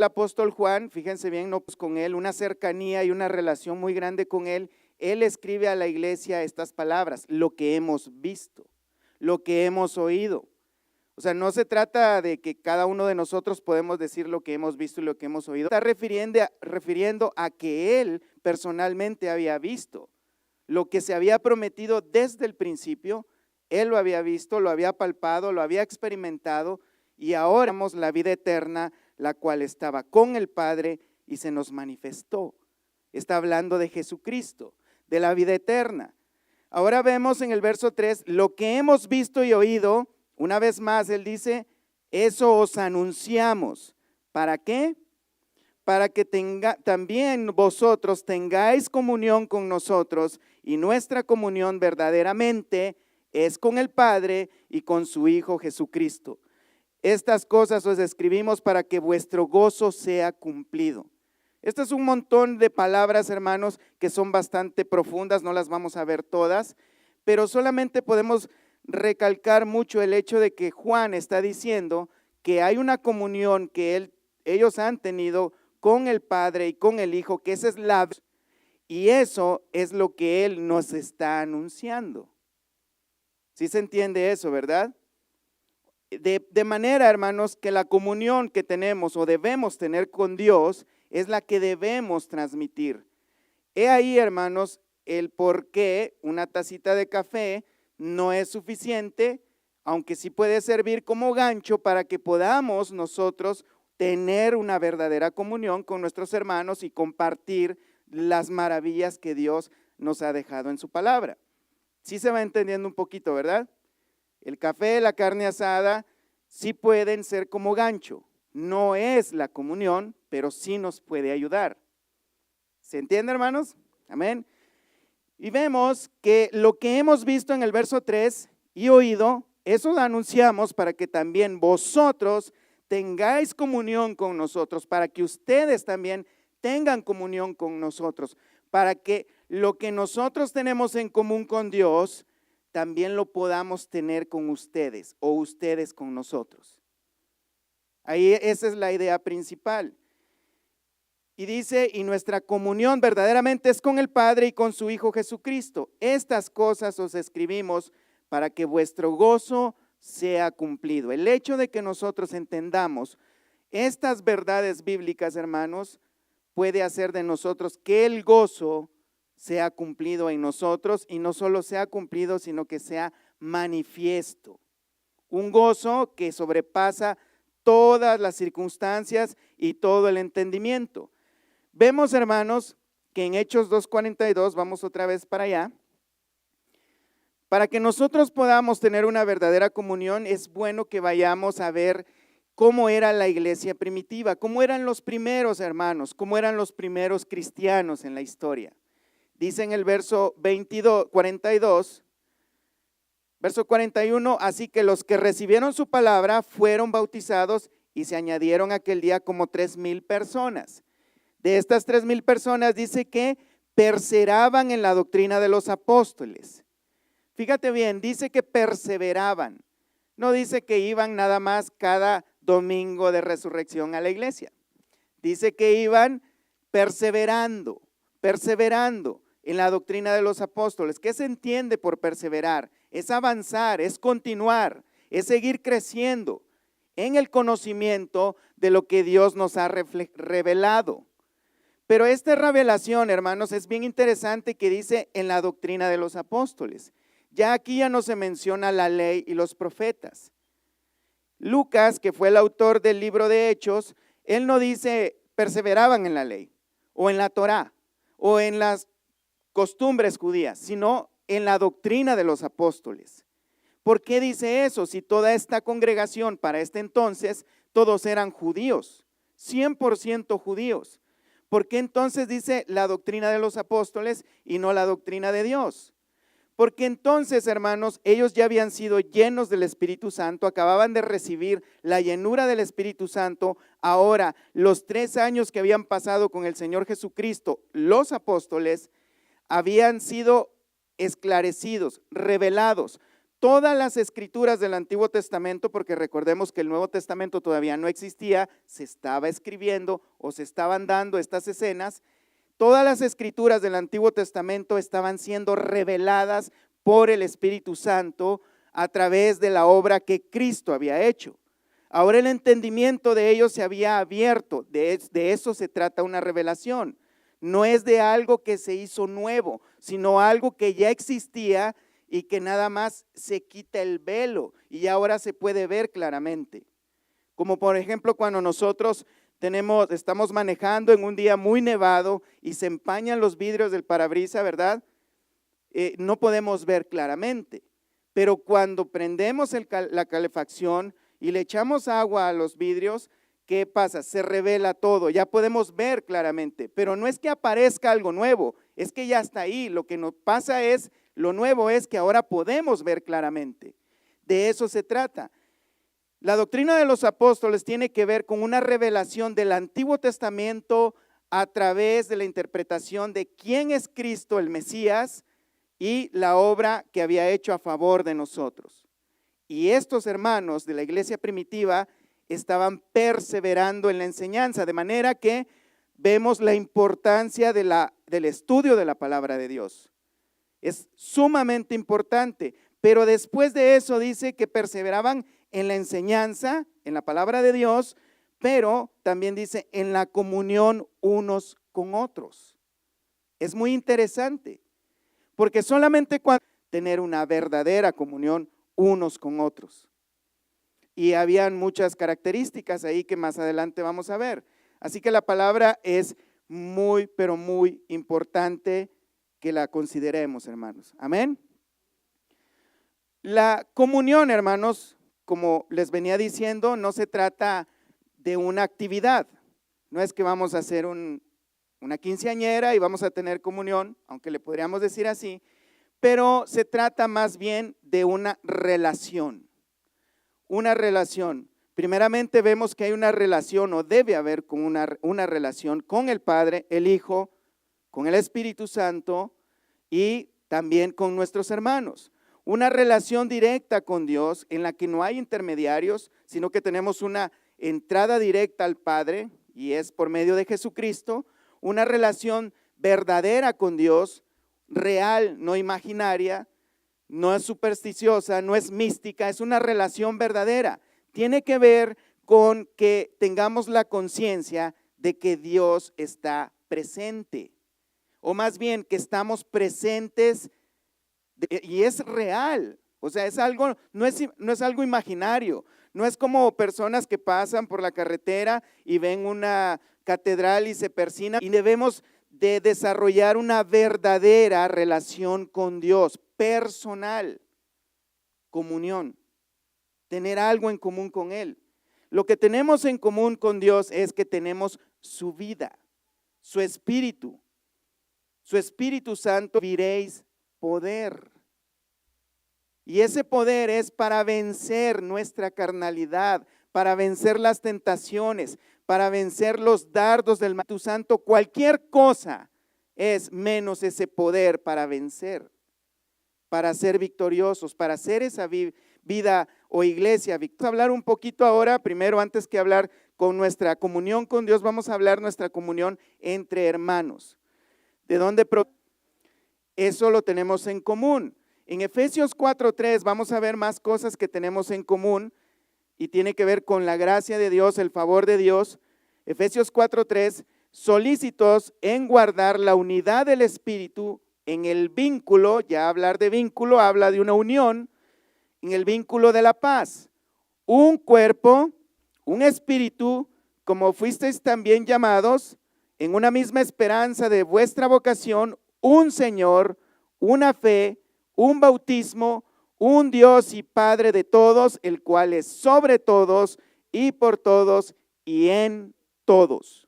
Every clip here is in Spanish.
el apóstol Juan, fíjense bien, no pues con él, una cercanía y una relación muy grande con él, él escribe a la iglesia estas palabras: lo que hemos visto, lo que hemos oído. O sea, no se trata de que cada uno de nosotros podemos decir lo que hemos visto y lo que hemos oído. Está refiriendo a que él personalmente había visto lo que se había prometido desde el principio. Él lo había visto, lo había palpado, lo había experimentado, y ahora vemos la vida eterna, la cual estaba con el Padre y se nos manifestó. Está hablando de Jesucristo, de la vida eterna. Ahora vemos en el verso 3, lo que hemos visto y oído. Una vez más, él dice, eso os anunciamos. ¿Para qué? Para que también vosotros tengáis comunión con nosotros, y nuestra comunión verdaderamente es con el Padre y con su Hijo Jesucristo. Estas cosas os escribimos para que vuestro gozo sea cumplido. Esto es un montón de palabras, hermanos, que son bastante profundas, no las vamos a ver todas, pero solamente podemos recalcar mucho el hecho de que Juan está diciendo que hay una comunión que ellos han tenido con el Padre y con el Hijo, que esa es y eso es lo que él nos está anunciando. ¿Sí se entiende eso, verdad? De manera, hermanos, que la comunión que tenemos o debemos tener con Dios es la que debemos transmitir. He ahí, hermanos, el por qué una tacita de café no es suficiente, aunque sí puede servir como gancho para que podamos nosotros tener una verdadera comunión con nuestros hermanos y compartir las maravillas que Dios nos ha dejado en su palabra. Sí se va entendiendo un poquito, ¿verdad? El café, la carne asada, sí pueden ser como gancho. No es la comunión, pero sí nos puede ayudar. ¿Se entiende, hermanos? Amén. Y vemos que lo que hemos visto en el verso 3 y oído, eso lo anunciamos para que también vosotros tengáis comunión con nosotros, para que ustedes también tengan comunión con nosotros, para que lo que nosotros tenemos en común con Dios, también lo podamos tener con ustedes o ustedes con nosotros. Ahí esa es la idea principal. Y dice, y nuestra comunión verdaderamente es con el Padre y con su Hijo Jesucristo. Estas cosas os escribimos para que vuestro gozo sea cumplido. El hecho de que nosotros entendamos estas verdades bíblicas, hermanos, puede hacer de nosotros que el gozo sea cumplido en nosotros, y no solo sea cumplido, sino que sea manifiesto. Un gozo que sobrepasa todas las circunstancias y todo el entendimiento. Vemos, hermanos, que en Hechos 2:42, vamos otra vez para allá, para que nosotros podamos tener una verdadera comunión, es bueno que vayamos a ver cómo era la iglesia primitiva, cómo eran los primeros hermanos, cómo eran los primeros cristianos en la historia. Dice en el verso 42, verso 41, así que los que recibieron su palabra fueron bautizados y se añadieron aquel día como 3,000 personas. De estas 3,000 personas dice que perseveraban en la doctrina de los apóstoles. Fíjate bien, dice que perseveraban. No dice que iban nada más cada domingo de resurrección a la iglesia. Dice que iban perseverando en la doctrina de los apóstoles. ¿Qué se entiende por perseverar? Es avanzar, es continuar, es seguir creciendo en el conocimiento de lo que Dios nos ha revelado. Pero esta revelación, hermanos, es bien interesante que dice en la doctrina de los apóstoles. Ya aquí ya no se menciona la ley y los profetas. Lucas, que fue el autor del libro de Hechos, él no dice perseveraban en la ley o en la Torá o en las costumbres judías, sino en la doctrina de los apóstoles. ¿Por qué dice eso? Si toda esta congregación para este entonces, todos eran judíos, 100% judíos. ¿Por qué entonces dice la doctrina de los apóstoles y no la doctrina de Dios? Porque entonces, hermanos, ellos ya habían sido llenos del Espíritu Santo, acababan de recibir la llenura del Espíritu Santo. Ahora, los 3 años que habían pasado con el Señor Jesucristo, los apóstoles habían sido esclarecidos, revelados. todas las escrituras del Antiguo Testamento, porque recordemos que el Nuevo Testamento todavía no existía, se estaba escribiendo o se estaban dando estas escenas. Todas las escrituras del Antiguo Testamento estaban siendo reveladas por el Espíritu Santo a través de la obra que Cristo había hecho. Ahora el entendimiento de ellos se había abierto, de eso se trata una revelación. No es de algo que se hizo nuevo, sino algo que ya existía y que nada más se quita el velo y ahora se puede ver claramente. Como por ejemplo cuando nosotros estamos manejando en un día muy nevado y se empañan los vidrios del parabrisas, ¿verdad? No podemos ver claramente, pero cuando prendemos la calefacción y le echamos agua a los vidrios, ¿qué pasa? Se revela todo, ya podemos ver claramente, pero no es que aparezca algo nuevo, es que ya está ahí. Lo que nos pasa es, lo nuevo es que ahora podemos ver claramente. De eso se trata. La doctrina de los apóstoles tiene que ver con una revelación del Antiguo Testamento a través de la interpretación de quién es Cristo el Mesías y la obra que había hecho a favor de nosotros. Y estos hermanos de la iglesia primitiva estaban perseverando en la enseñanza, de manera que vemos la importancia del estudio de la palabra de Dios. Es sumamente importante, pero después de eso dice que perseveraban en la enseñanza, en la palabra de Dios, pero también dice en la comunión unos con otros. Es muy interesante, porque solamente cuando tener una verdadera comunión unos con otros. Y habían muchas características ahí que más adelante vamos a ver. Así que la palabra es muy, pero muy importante que la consideremos, hermanos. Amén. La comunión, hermanos, como les venía diciendo, no se trata de una actividad. No es que vamos a hacer una quinceañera y vamos a tener comunión, aunque le podríamos decir así, pero se trata más bien de una relación. Una relación. Primeramente vemos que hay una relación, o debe haber una relación con el Padre, el Hijo, con el Espíritu Santo y también con nuestros hermanos. Una relación directa con Dios en la que no hay intermediarios, sino que tenemos una entrada directa al Padre y es por medio de Jesucristo. Una relación verdadera con Dios, real, no imaginaria, no es supersticiosa, no es mística, es una relación verdadera. Tiene que ver con que tengamos la conciencia de que Dios está presente, o más bien que estamos presentes y es real. O sea, es algo, no es algo imaginario. No es como personas que pasan por la carretera y ven una catedral y se persignan, y debemos de desarrollar una verdadera relación con Dios, personal, comunión, tener algo en común con Él. Lo que tenemos en común con Dios es que tenemos su vida, su Espíritu Santo, viréis poder. Y ese poder es para vencer nuestra carnalidad, para vencer las tentaciones, para vencer los dardos del Espíritu Santo. Cualquier cosa es menos ese poder para vencer, para ser victoriosos, para hacer esa vida o iglesia. Vamos a hablar un poquito ahora, primero antes que hablar con nuestra comunión con Dios, vamos a hablar nuestra comunión entre hermanos. ¿De dónde proviene? Eso lo tenemos en común. En Efesios 4:3 vamos a ver más cosas que tenemos en común y tiene que ver con la gracia de Dios, el favor de Dios. Efesios 4:3, solícitos en guardar la unidad del Espíritu en el vínculo, ya hablar de vínculo habla de una unión, en el vínculo de la paz. Un cuerpo, un espíritu, como fuisteis también llamados, en una misma esperanza de vuestra vocación, un Señor, una fe, un bautismo, un Dios y Padre de todos, el cual es sobre todos y por todos y en todos.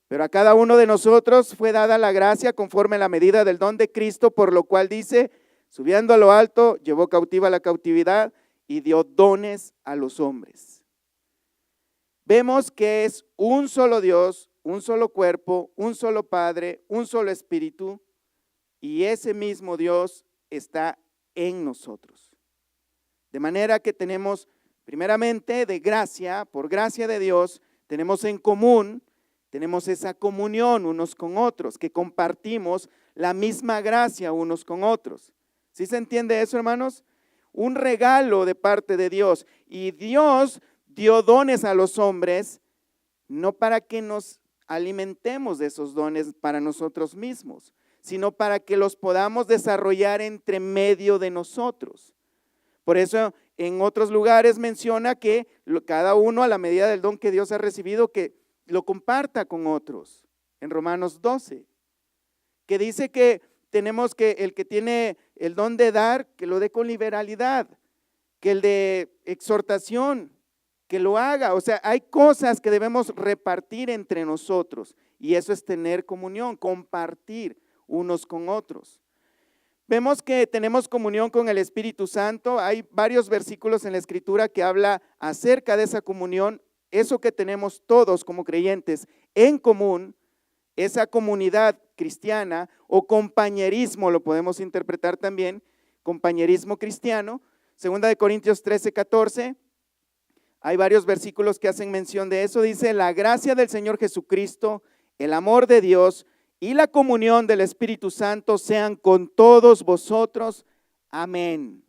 Pero a cada uno de nosotros fue dada la gracia conforme a la medida del don de Cristo, por lo cual dice, subiendo a lo alto, llevó cautiva la cautividad y dio dones a los hombres. Vemos que es un solo Dios, un solo cuerpo, un solo Padre, un solo Espíritu, y ese mismo Dios está en nosotros. De manera que tenemos, primeramente, de gracia, por gracia de Dios, tenemos en común, tenemos esa comunión unos con otros, que compartimos la misma gracia unos con otros. ¿Sí se entiende eso, hermanos? Un regalo de parte de Dios. Y Dios dio dones a los hombres, no para que nos alimentemos de esos dones para nosotros mismos, sino para que los podamos desarrollar entre medio de nosotros. Por eso en otros lugares menciona que cada uno a la medida del don que Dios ha recibido, que lo comparta con otros. En Romanos 12, que dice que tenemos que el que tiene el don de dar, que lo dé con liberalidad, que el de exhortación, que lo haga. O sea, hay cosas que debemos repartir entre nosotros y eso es tener comunión, compartir unos con otros. Vemos que tenemos comunión con el Espíritu Santo. Hay varios versículos en la Escritura que habla acerca de esa comunión, eso que tenemos todos como creyentes en común, esa comunidad cristiana o compañerismo, lo podemos interpretar también, compañerismo cristiano. 2 Corintios 13, 14, hay varios versículos que hacen mención de eso. Dice: la gracia del Señor Jesucristo, el amor de Dios y la comunión del Espíritu Santo sean con todos vosotros. Amén.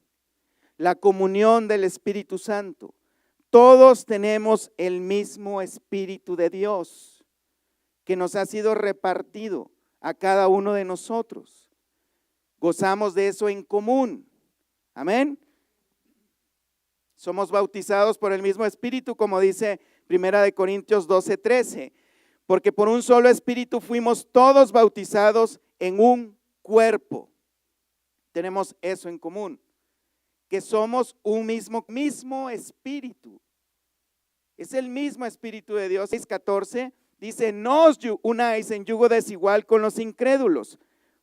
La comunión del Espíritu Santo. Todos tenemos el mismo Espíritu de Dios que nos ha sido repartido a cada uno de nosotros. Gozamos de eso en común. Amén. Somos bautizados por el mismo Espíritu, como dice 1 Corintios 12, 13. Porque por un solo Espíritu fuimos todos bautizados en un cuerpo. Tenemos eso en común, que somos un mismo Espíritu. Es el mismo Espíritu de Dios. 6:14 dice: no os unáis en yugo desigual con los incrédulos,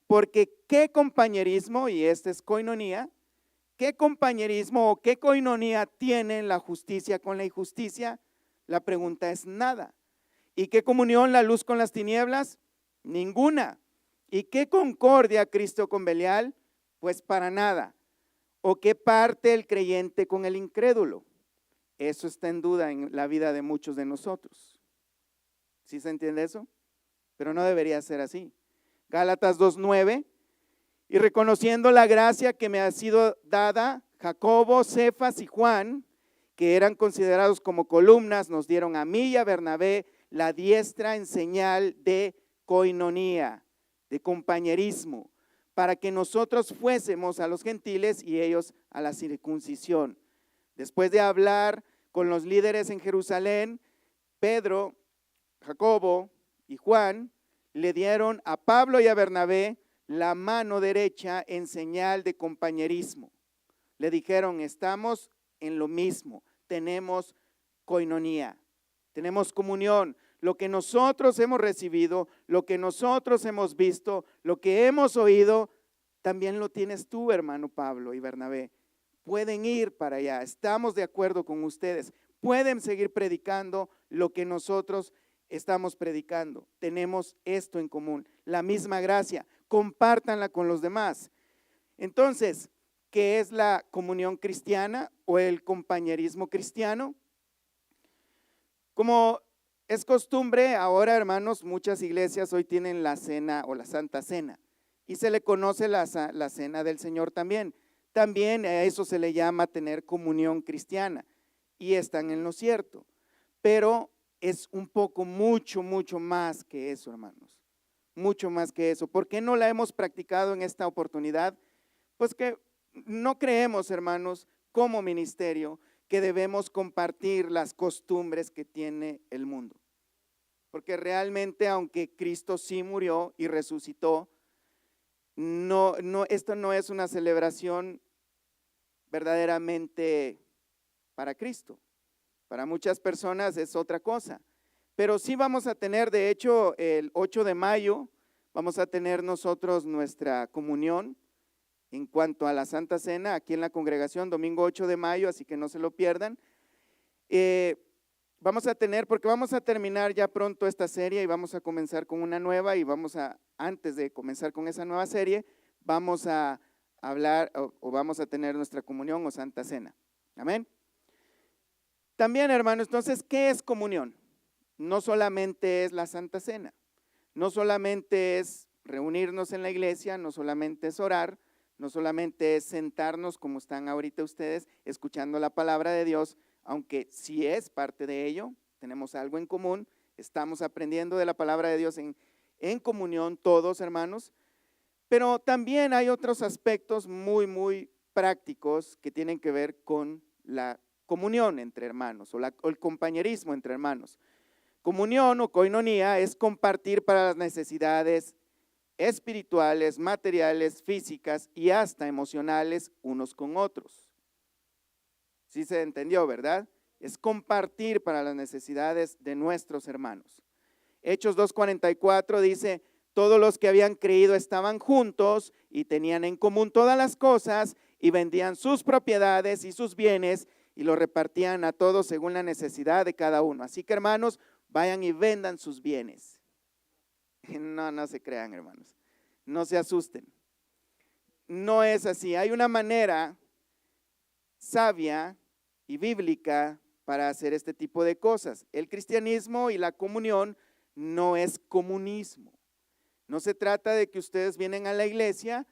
porque qué compañerismo, y este es coinonía, qué compañerismo o qué coinonía tienen la justicia con la injusticia. La pregunta es nada. ¿Y qué comunión la luz con las tinieblas? Ninguna. ¿Y qué concordia Cristo con Belial? Pues para nada. ¿O qué parte el creyente con el incrédulo? Eso está en duda en la vida de muchos de nosotros. ¿Sí se entiende eso? Pero no debería ser así. Gálatas 2:9, y reconociendo la gracia que me ha sido dada, Jacobo, Cefas y Juan, que eran considerados como columnas, nos dieron a mí y a Bernabé la diestra en señal de coinonía, de compañerismo, para que nosotros fuésemos a los gentiles y ellos a la circuncisión. Después de hablar con los líderes en Jerusalén, Pedro, Jacobo y Juan le dieron a Pablo y a Bernabé la mano derecha en señal de compañerismo. Le dijeron: estamos en lo mismo, tenemos coinonía, tenemos comunión. Lo que nosotros hemos recibido, lo que nosotros hemos visto, lo que hemos oído, también lo tienes tú, hermano Pablo y Bernabé. Pueden ir para allá, estamos de acuerdo con ustedes, pueden seguir predicando lo que nosotros estamos predicando. Tenemos esto en común, la misma gracia, compártanla con los demás. Entonces, ¿qué es la comunión cristiana o el compañerismo cristiano? Como es costumbre ahora, hermanos, muchas iglesias hoy tienen la cena o la Santa Cena y se le conoce la cena del Señor también. También a eso se le llama tener comunión cristiana y están en lo cierto, pero es un poco mucho más que eso, hermanos, mucho más que eso. ¿Por qué no la hemos practicado en esta oportunidad? Pues que no creemos, hermanos, como ministerio, que debemos compartir las costumbres que tiene el mundo. Porque realmente, aunque Cristo sí murió y resucitó, esto no es una celebración verdaderamente para Cristo. Para muchas personas es otra cosa. Pero sí vamos a tener, de hecho, el 8 de mayo, vamos a tener nosotros nuestra comunión en cuanto a la Santa Cena aquí en la congregación, domingo 8 de mayo, así que no se lo pierdan. Vamos a tener, porque vamos a terminar ya pronto esta serie y vamos a comenzar con una nueva y antes de comenzar con esa nueva serie, vamos a hablar o vamos a tener nuestra comunión o Santa Cena. Amén. También, hermanos, entonces, ¿qué es comunión? No solamente es la Santa Cena, no solamente es reunirnos en la iglesia, no solamente es orar, no solamente es sentarnos como están ahorita ustedes escuchando la palabra de Dios, aunque sí es parte de ello, tenemos algo en común, estamos aprendiendo de la palabra de Dios en comunión todos, hermanos, pero también hay otros aspectos muy prácticos que tienen que ver con la comunión entre hermanos o el compañerismo entre hermanos. Comunión o koinonía es compartir para las necesidades espirituales, materiales, físicas y hasta emocionales unos con otros. ¿Sí se entendió, verdad? Es compartir para las necesidades de nuestros hermanos. Hechos 2:44 dice, todos los que habían creído estaban juntos y tenían en común todas las cosas y vendían sus propiedades y sus bienes y lo repartían a todos según la necesidad de cada uno. Así que, hermanos, vayan y vendan sus bienes. No se crean, hermanos, no se asusten. No es así. Hay una manera sabia y bíblica para hacer este tipo de cosas. El cristianismo y la comunión no es comunismo. No se trata de que ustedes vienen a la iglesia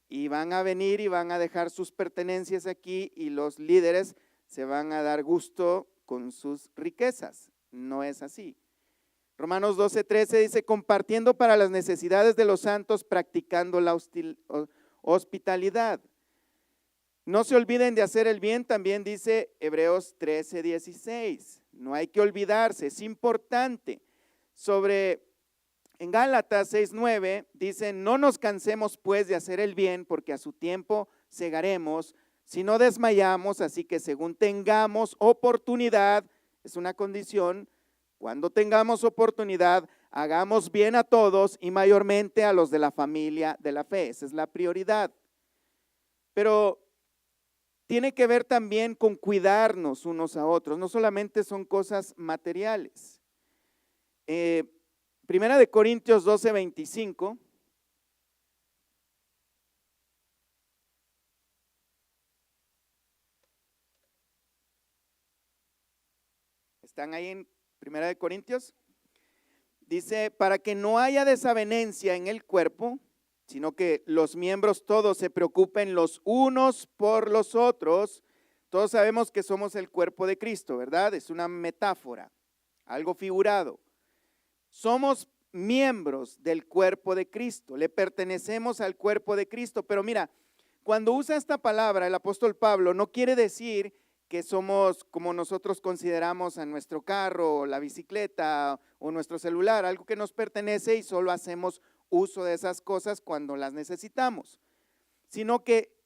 y van a venir y van a dejar sus pertenencias aquí y los líderes se van a dar gusto con sus riquezas. No es así. Romanos 12:13 dice, compartiendo para las necesidades de los santos, practicando la hospitalidad. No se olviden de hacer el bien, también dice Hebreos 13:16. No hay que olvidarse, es importante. En Gálatas 6:9 dice, no nos cansemos pues de hacer el bien, porque a su tiempo segaremos, si no desmayamos, así que según tengamos oportunidad, es una condición, cuando tengamos oportunidad, hagamos bien a todos y mayormente a los de la familia de la fe. Esa es la prioridad. Pero tiene que ver también con cuidarnos unos a otros, no solamente son cosas materiales. Primera de Corintios 12:25. ¿Están ahí en Primera de Corintios? Dice, para que no haya desavenencia en el cuerpo, sino que los miembros todos se preocupen los unos por los otros. Todos sabemos que somos el cuerpo de Cristo, ¿verdad? Es una metáfora, algo figurado. Somos miembros del cuerpo de Cristo, le pertenecemos al cuerpo de Cristo, pero mira, cuando usa esta palabra el apóstol Pablo, no quiere decir que somos como nosotros consideramos a nuestro carro, o la bicicleta o nuestro celular, algo que nos pertenece y solo hacemos uso de esas cosas cuando las necesitamos, sino que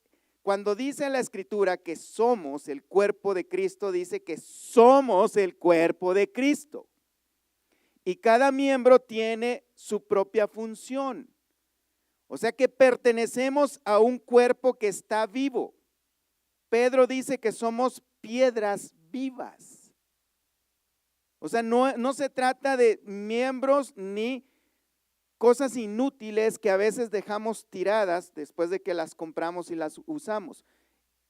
cuando dice la Escritura que somos el cuerpo de Cristo, dice que somos el cuerpo de Cristo y cada miembro tiene su propia función, o sea que pertenecemos a un cuerpo que está vivo. Pedro dice que somos piedras vivas. O sea, no se trata de miembros ni cosas inútiles que a veces dejamos tiradas después de que las compramos y las usamos.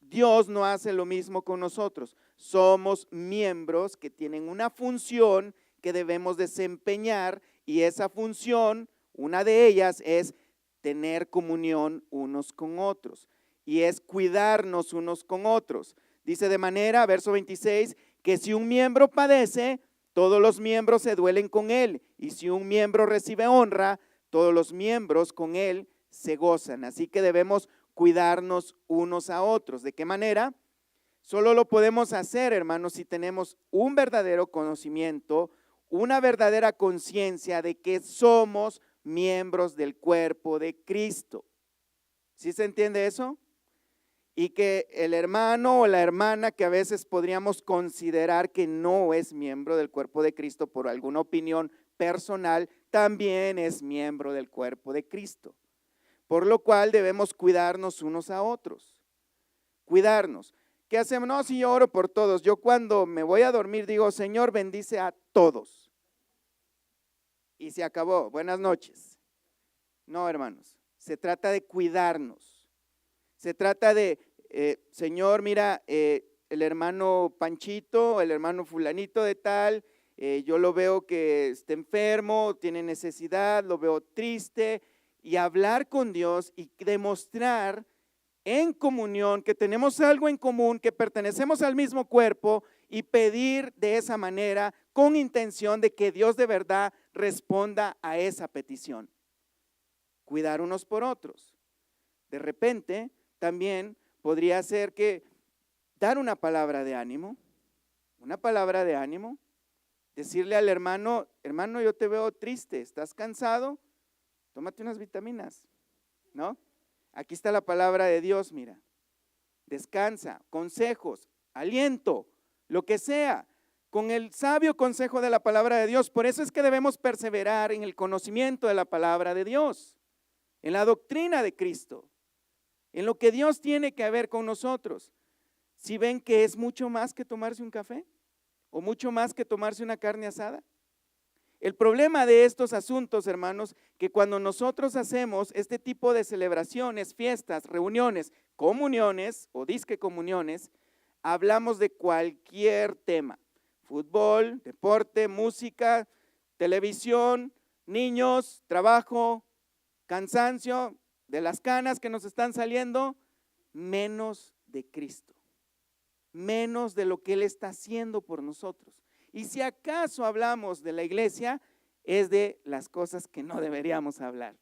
Dios no hace lo mismo con nosotros. Somos miembros que tienen una función que debemos desempeñar y esa función, una de ellas es tener comunión unos con otros y es cuidarnos unos con otros. Dice de manera, verso 26, que si un miembro padece, todos los miembros se duelen con él, y si un miembro recibe honra, todos los miembros con él se gozan. Así que debemos cuidarnos unos a otros. ¿De qué manera? Solo lo podemos hacer, hermanos, si tenemos un verdadero conocimiento, una verdadera conciencia de que somos miembros del cuerpo de Cristo. ¿Sí se entiende eso? Y que el hermano o la hermana que a veces podríamos considerar que no es miembro del cuerpo de Cristo por alguna opinión personal, también es miembro del cuerpo de Cristo. Por lo cual debemos cuidarnos unos a otros. Cuidarnos. ¿Qué hacemos? No, si yo oro por todos. Yo cuando me voy a dormir digo, Señor, bendice a todos. Y se acabó. Buenas noches. No, hermanos. Se trata de cuidarnos. Se trata de, Señor, mira, el hermano Panchito, el hermano fulanito de tal, yo lo veo que está enfermo, tiene necesidad, lo veo triste, y hablar con Dios y demostrar en comunión que tenemos algo en común, que pertenecemos al mismo cuerpo, y pedir de esa manera con intención de que Dios de verdad responda a esa petición. Cuidar unos por otros. De repente también podría ser que dar una palabra de ánimo, decirle al hermano, hermano, yo te veo triste, ¿estás cansado? Tómate unas vitaminas, ¿no? Aquí está la palabra de Dios, mira. Descansa, consejos, aliento, lo que sea, con el sabio consejo de la palabra de Dios. Por eso es que debemos perseverar en el conocimiento de la palabra de Dios, en la doctrina de Cristo, en lo que Dios tiene que ver con nosotros. Si ven que es mucho más que tomarse un café o mucho más que tomarse una carne asada. El problema de estos asuntos, hermanos, que cuando nosotros hacemos este tipo de celebraciones, fiestas, reuniones, comuniones o disque comuniones, hablamos de cualquier tema: fútbol, deporte, música, televisión, niños, trabajo, cansancio, de las canas que nos están saliendo, menos de Cristo, menos de lo que Él está haciendo por nosotros. Y si acaso hablamos de la iglesia, es de las cosas que no deberíamos hablar.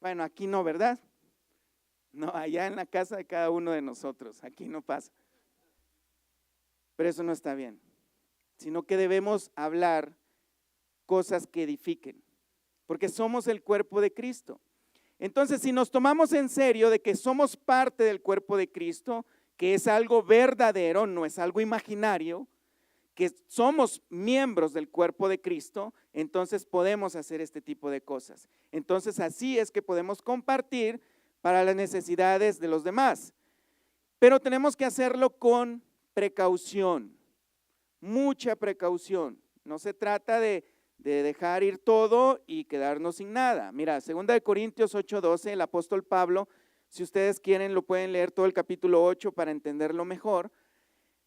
Bueno, aquí no, ¿verdad? No, allá en la casa de cada uno de nosotros, aquí no pasa. Pero eso no está bien, sino que debemos hablar cosas que edifiquen, porque somos el cuerpo de Cristo. Entonces, si nos tomamos en serio de que somos parte del cuerpo de Cristo, que es algo verdadero, no es algo imaginario, que somos miembros del cuerpo de Cristo, entonces podemos hacer este tipo de cosas. Entonces, así es que podemos compartir para las necesidades de los demás. Pero tenemos que hacerlo con precaución, mucha precaución. No se trata de dejar ir todo y quedarnos sin nada. Mira, 2 Corintios 8:12, el apóstol Pablo, si ustedes quieren lo pueden leer todo el capítulo 8 para entenderlo mejor.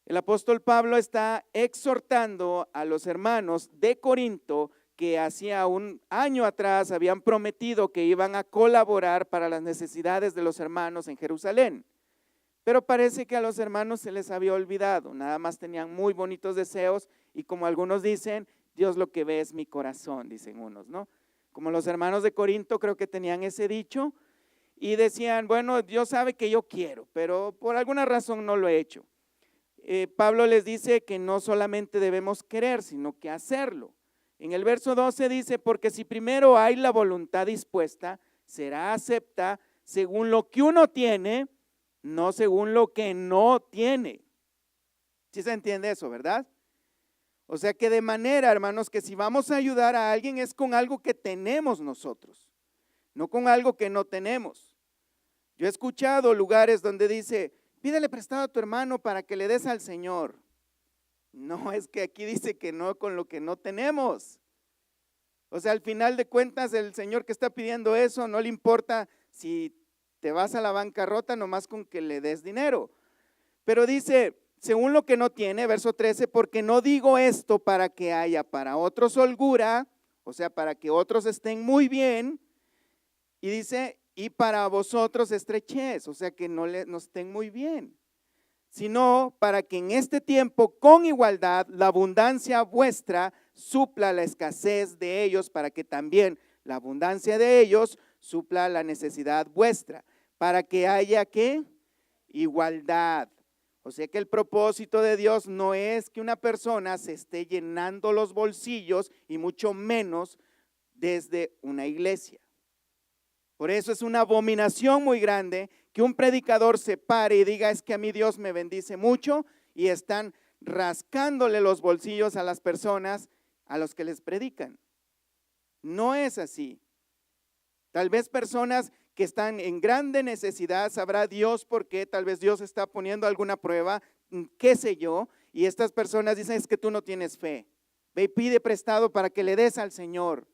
El apóstol Pablo está exhortando a los hermanos de Corinto que hacía un año atrás habían prometido que iban a colaborar para las necesidades de los hermanos en Jerusalén. Pero parece que a los hermanos se les había olvidado, nada más tenían muy bonitos deseos y como algunos dicen, Dios lo que ve es mi corazón, dicen unos, ¿no? Como los hermanos de Corinto creo que tenían ese dicho y decían, bueno, Dios sabe que yo quiero, pero por alguna razón no lo he hecho. Pablo les dice que no solamente debemos querer, sino que hacerlo. En el verso 12 dice, porque si primero hay la voluntad dispuesta, será acepta según lo que uno tiene, no según lo que no tiene. ¿Sí se entiende eso, verdad? O sea que de manera, hermanos, que si vamos a ayudar a alguien es con algo que tenemos nosotros, no con algo que no tenemos. Yo he escuchado lugares donde dice, pídele prestado a tu hermano para que le des al Señor. No, es que aquí dice que no con lo que no tenemos. O sea, al final de cuentas el Señor que está pidiendo eso no le importa si te vas a la bancarrota nomás con que le des dinero. Pero dice, según lo que no tiene, verso 13, porque no digo esto para que haya para otros holgura, o sea, para que otros estén muy bien, y dice, y para vosotros estrechez, o sea, que no estén muy bien, sino para que en este tiempo con igualdad la abundancia vuestra supla la escasez de ellos, para que también la abundancia de ellos supla la necesidad vuestra, para que haya ¿qué? Igualdad. O sea que el propósito de Dios no es que una persona se esté llenando los bolsillos y mucho menos desde una iglesia. Por eso es una abominación muy grande que un predicador se pare y diga, es que a mí Dios me bendice mucho, y están rascándole los bolsillos a las personas a los que les predican. No es así. Tal vez personas que están en grande necesidad, sabrá Dios por qué, tal vez Dios está poniendo alguna prueba, qué sé yo, y estas personas dicen, es que tú no tienes fe, ve y pide prestado para que le des al Señor.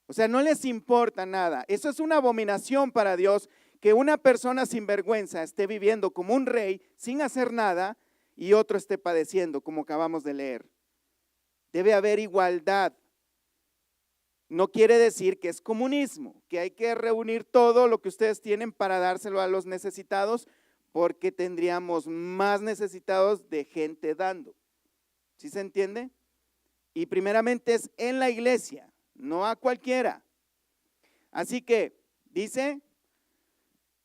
O sea, no les importa nada. Eso es una abominación para Dios, que una persona sin vergüenza esté viviendo como un rey sin hacer nada y otro esté padeciendo, como acabamos de leer. Debe haber igualdad. No quiere decir que es comunismo, que hay que reunir todo lo que ustedes tienen para dárselo a los necesitados, porque tendríamos más necesitados de gente dando. ¿Sí se entiende? Y primeramente es en la iglesia, no a cualquiera. Así que dice,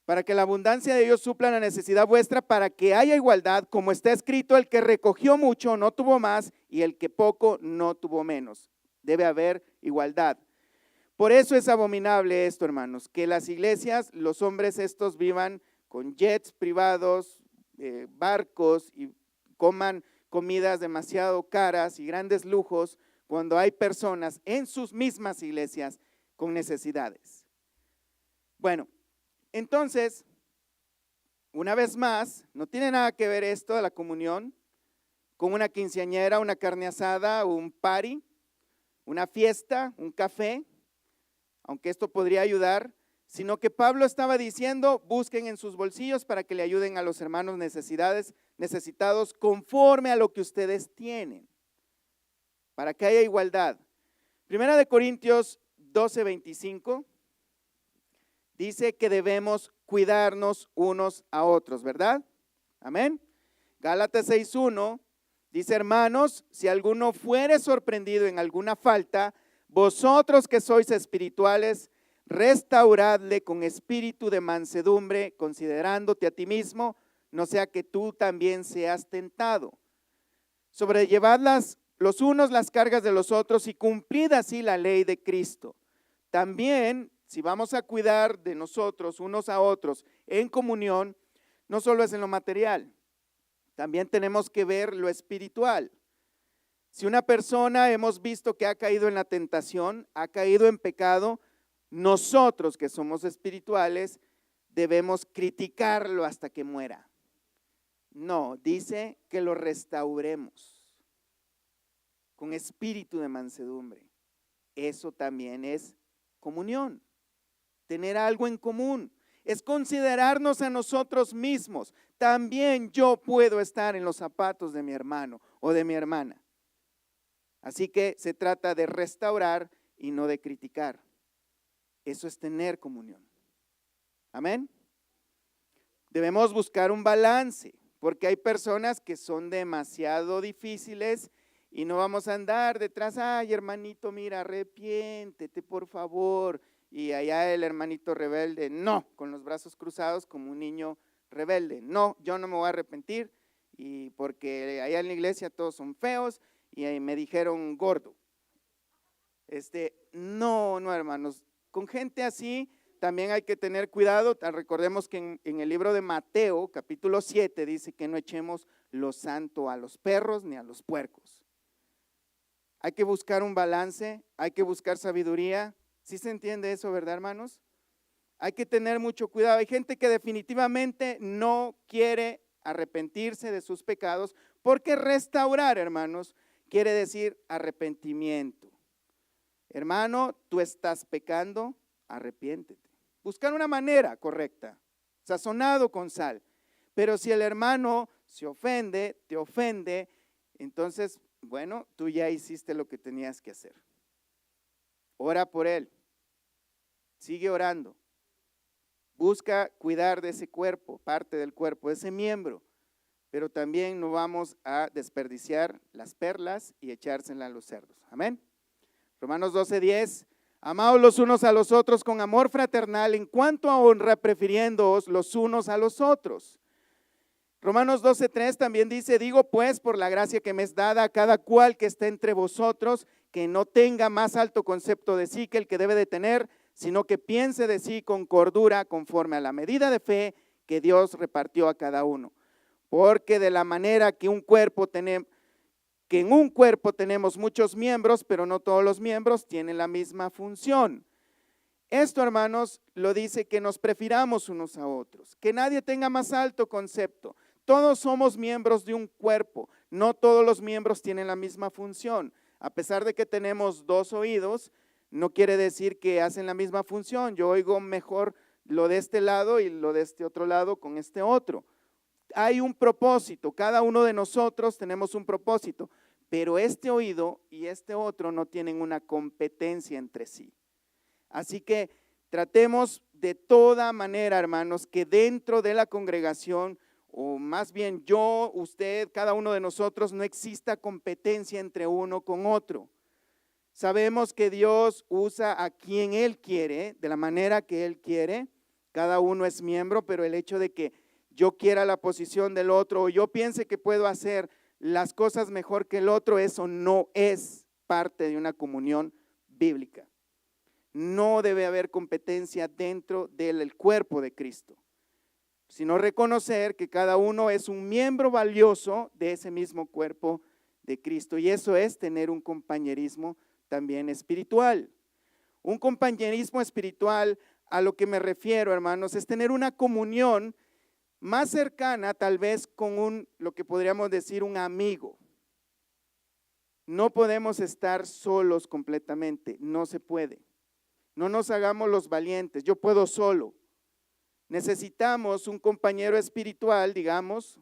para que la abundancia de ellos supla la necesidad vuestra, para que haya igualdad, como está escrito, el que recogió mucho no tuvo más y el que poco no tuvo menos. Debe haber igualdad. Por eso es abominable esto, hermanos, que las iglesias, los hombres estos vivan con jets privados, barcos y coman comidas demasiado caras y grandes lujos cuando hay personas en sus mismas iglesias con necesidades. Bueno, entonces, una vez más, no tiene nada que ver esto de la comunión con una quinceañera, una carne asada, un party, una fiesta, un café, aunque esto podría ayudar, sino que Pablo estaba diciendo, busquen en sus bolsillos para que le ayuden a los hermanos necesitados conforme a lo que ustedes tienen, para que haya igualdad. Primera de Corintios 12:25 dice que debemos cuidarnos unos a otros, ¿verdad? Amén. Gálatas 6:1 dice, hermanos, si alguno fuere sorprendido en alguna falta, vosotros que sois espirituales, restauradle con espíritu de mansedumbre, considerándote a ti mismo, no sea que tú también seas tentado. Sobrellevad los unos las cargas de los otros y cumplid así la ley de Cristo. También, si vamos a cuidar de nosotros unos a otros en comunión, no solo es en lo material, también tenemos que ver lo espiritual. Si una persona hemos visto que ha caído en la tentación, ha caído en pecado, nosotros que somos espirituales debemos criticarlo hasta que muera. No, dice que lo restauremos con espíritu de mansedumbre. Eso también es comunión, tener algo en común. Es considerarnos a nosotros mismos. También yo puedo estar en los zapatos de mi hermano o de mi hermana. Así que se trata de restaurar y no de criticar. Eso es tener comunión. Amén. Debemos buscar un balance, porque hay personas que son demasiado difíciles y no vamos a andar detrás, ay hermanito, mira, arrepiéntete por favor. Y allá el hermanito rebelde, no, con los brazos cruzados como un niño rebelde. No, yo no me voy a arrepentir y porque allá en la iglesia todos son feos y ahí me dijeron gordo. No, hermanos, con gente así también hay que tener cuidado. Recordemos que en el libro de Mateo, capítulo 7, dice que no echemos lo santo a los perros ni a los puercos. Hay que buscar un balance, hay que buscar sabiduría. ¿Sí se entiende eso, verdad, hermanos? Hay que tener mucho cuidado. Hay gente que definitivamente no quiere arrepentirse de sus pecados, porque restaurar, hermanos, quiere decir arrepentimiento. Hermano, tú estás pecando, arrepiéntete. Buscar una manera correcta, sazonado con sal. Pero si el hermano se ofende, te ofende, entonces, bueno, tú ya hiciste lo que tenías que hacer. Ora por él, sigue orando, busca cuidar de ese cuerpo, parte del cuerpo, ese miembro, pero también no vamos a desperdiciar las perlas y echárselas a los cerdos. Amén. Romanos 12:10, amaos los unos a los otros con amor fraternal en cuanto a honra, prefiriéndoos los unos a los otros. Romanos 12:3 también dice, digo pues por la gracia que me es dada a cada cual que esté entre vosotros, que no tenga más alto concepto de sí que el que debe de tener, sino que piense de sí con cordura conforme a la medida de fe que Dios repartió a cada uno. Porque de la manera que en un cuerpo tenemos muchos miembros, pero no todos los miembros tienen la misma función. Esto, hermanos, lo dice que nos prefiramos unos a otros, que nadie tenga más alto concepto. Todos somos miembros de un cuerpo, no todos los miembros tienen la misma función. A pesar de que tenemos dos oídos, no quiere decir que hacen la misma función. Yo oigo mejor lo de este lado y lo de este otro lado con este otro. Hay un propósito, cada uno de nosotros tenemos un propósito, pero este oído y este otro no tienen una competencia entre sí. Así que tratemos de toda manera, hermanos, que dentro de la congregación, o más bien yo, usted, cada uno de nosotros, no exista competencia entre uno con otro. Sabemos que Dios usa a quien Él quiere, de la manera que Él quiere. Cada uno es miembro, pero el hecho de que yo quiera la posición del otro o yo piense que puedo hacer las cosas mejor que el otro, eso no es parte de una comunión bíblica. No debe haber competencia dentro del cuerpo de Cristo, sino reconocer que cada uno es un miembro valioso de ese mismo cuerpo de Cristo. Y eso es tener un compañerismo también espiritual. Un compañerismo espiritual, a lo que me refiero, hermanos, es tener una comunión más cercana tal vez con lo que podríamos decir un amigo. No podemos estar solos completamente, no se puede. No nos hagamos los valientes, yo puedo solo. Necesitamos un compañero espiritual, digamos,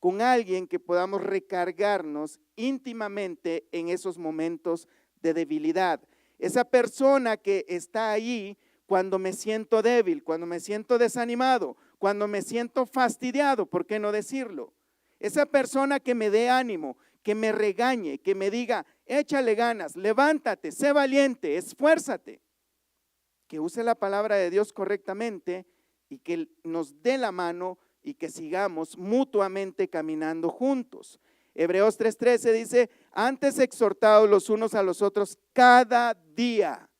con alguien que podamos recargarnos íntimamente en esos momentos de debilidad. Esa persona que está ahí cuando me siento débil, cuando me siento desanimado, cuando me siento fastidiado, ¿por qué no decirlo? Esa persona que me dé ánimo, que me regañe, que me diga, échale ganas, levántate, sé valiente, esfuérzate. Que use la palabra de Dios correctamente y que nos dé la mano y que sigamos mutuamente caminando juntos. Hebreos 3:13 dice, antes exhortados los unos a los otros cada día,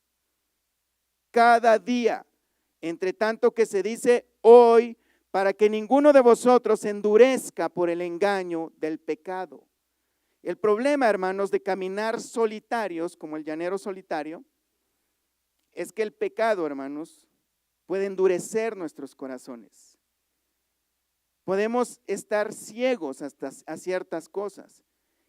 entre tanto que se dice hoy, para que ninguno de vosotros se endurezca por el engaño del pecado. El problema, hermanos, de caminar solitarios, como el llanero solitario, es que el pecado, hermanos, puede endurecer nuestros corazones. Podemos estar ciegos a ciertas cosas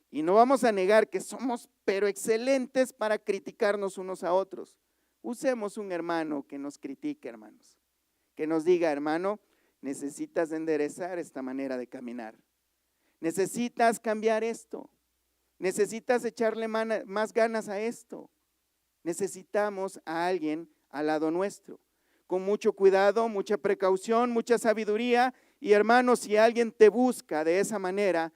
y no vamos a negar que somos pero excelentes para criticarnos unos a otros. Usemos un hermano que nos critique, hermanos, que nos diga, hermano, necesitas enderezar esta manera de caminar, necesitas cambiar esto, necesitas echarle más ganas a esto. Necesitamos a alguien al lado nuestro, con mucho cuidado, mucha precaución, mucha sabiduría. Y hermanos, si alguien te busca de esa manera,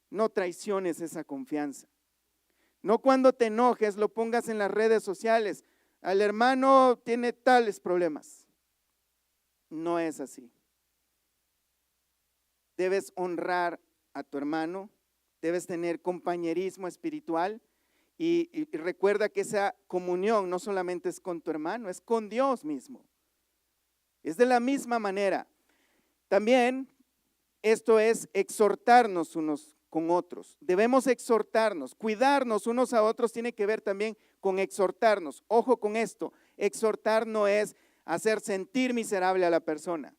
no traiciones esa confianza. No cuando te enojes lo pongas en las redes sociales, al hermano tiene tales problemas. No es así. Debes honrar a tu hermano, debes tener compañerismo espiritual. Y recuerda que esa comunión no solamente es con tu hermano, es con Dios mismo. Es de la misma manera. También esto es exhortarnos unos con otros. Debemos exhortarnos, cuidarnos unos a otros tiene que ver también con exhortarnos. Ojo con esto, exhortar no es hacer sentir miserable a la persona,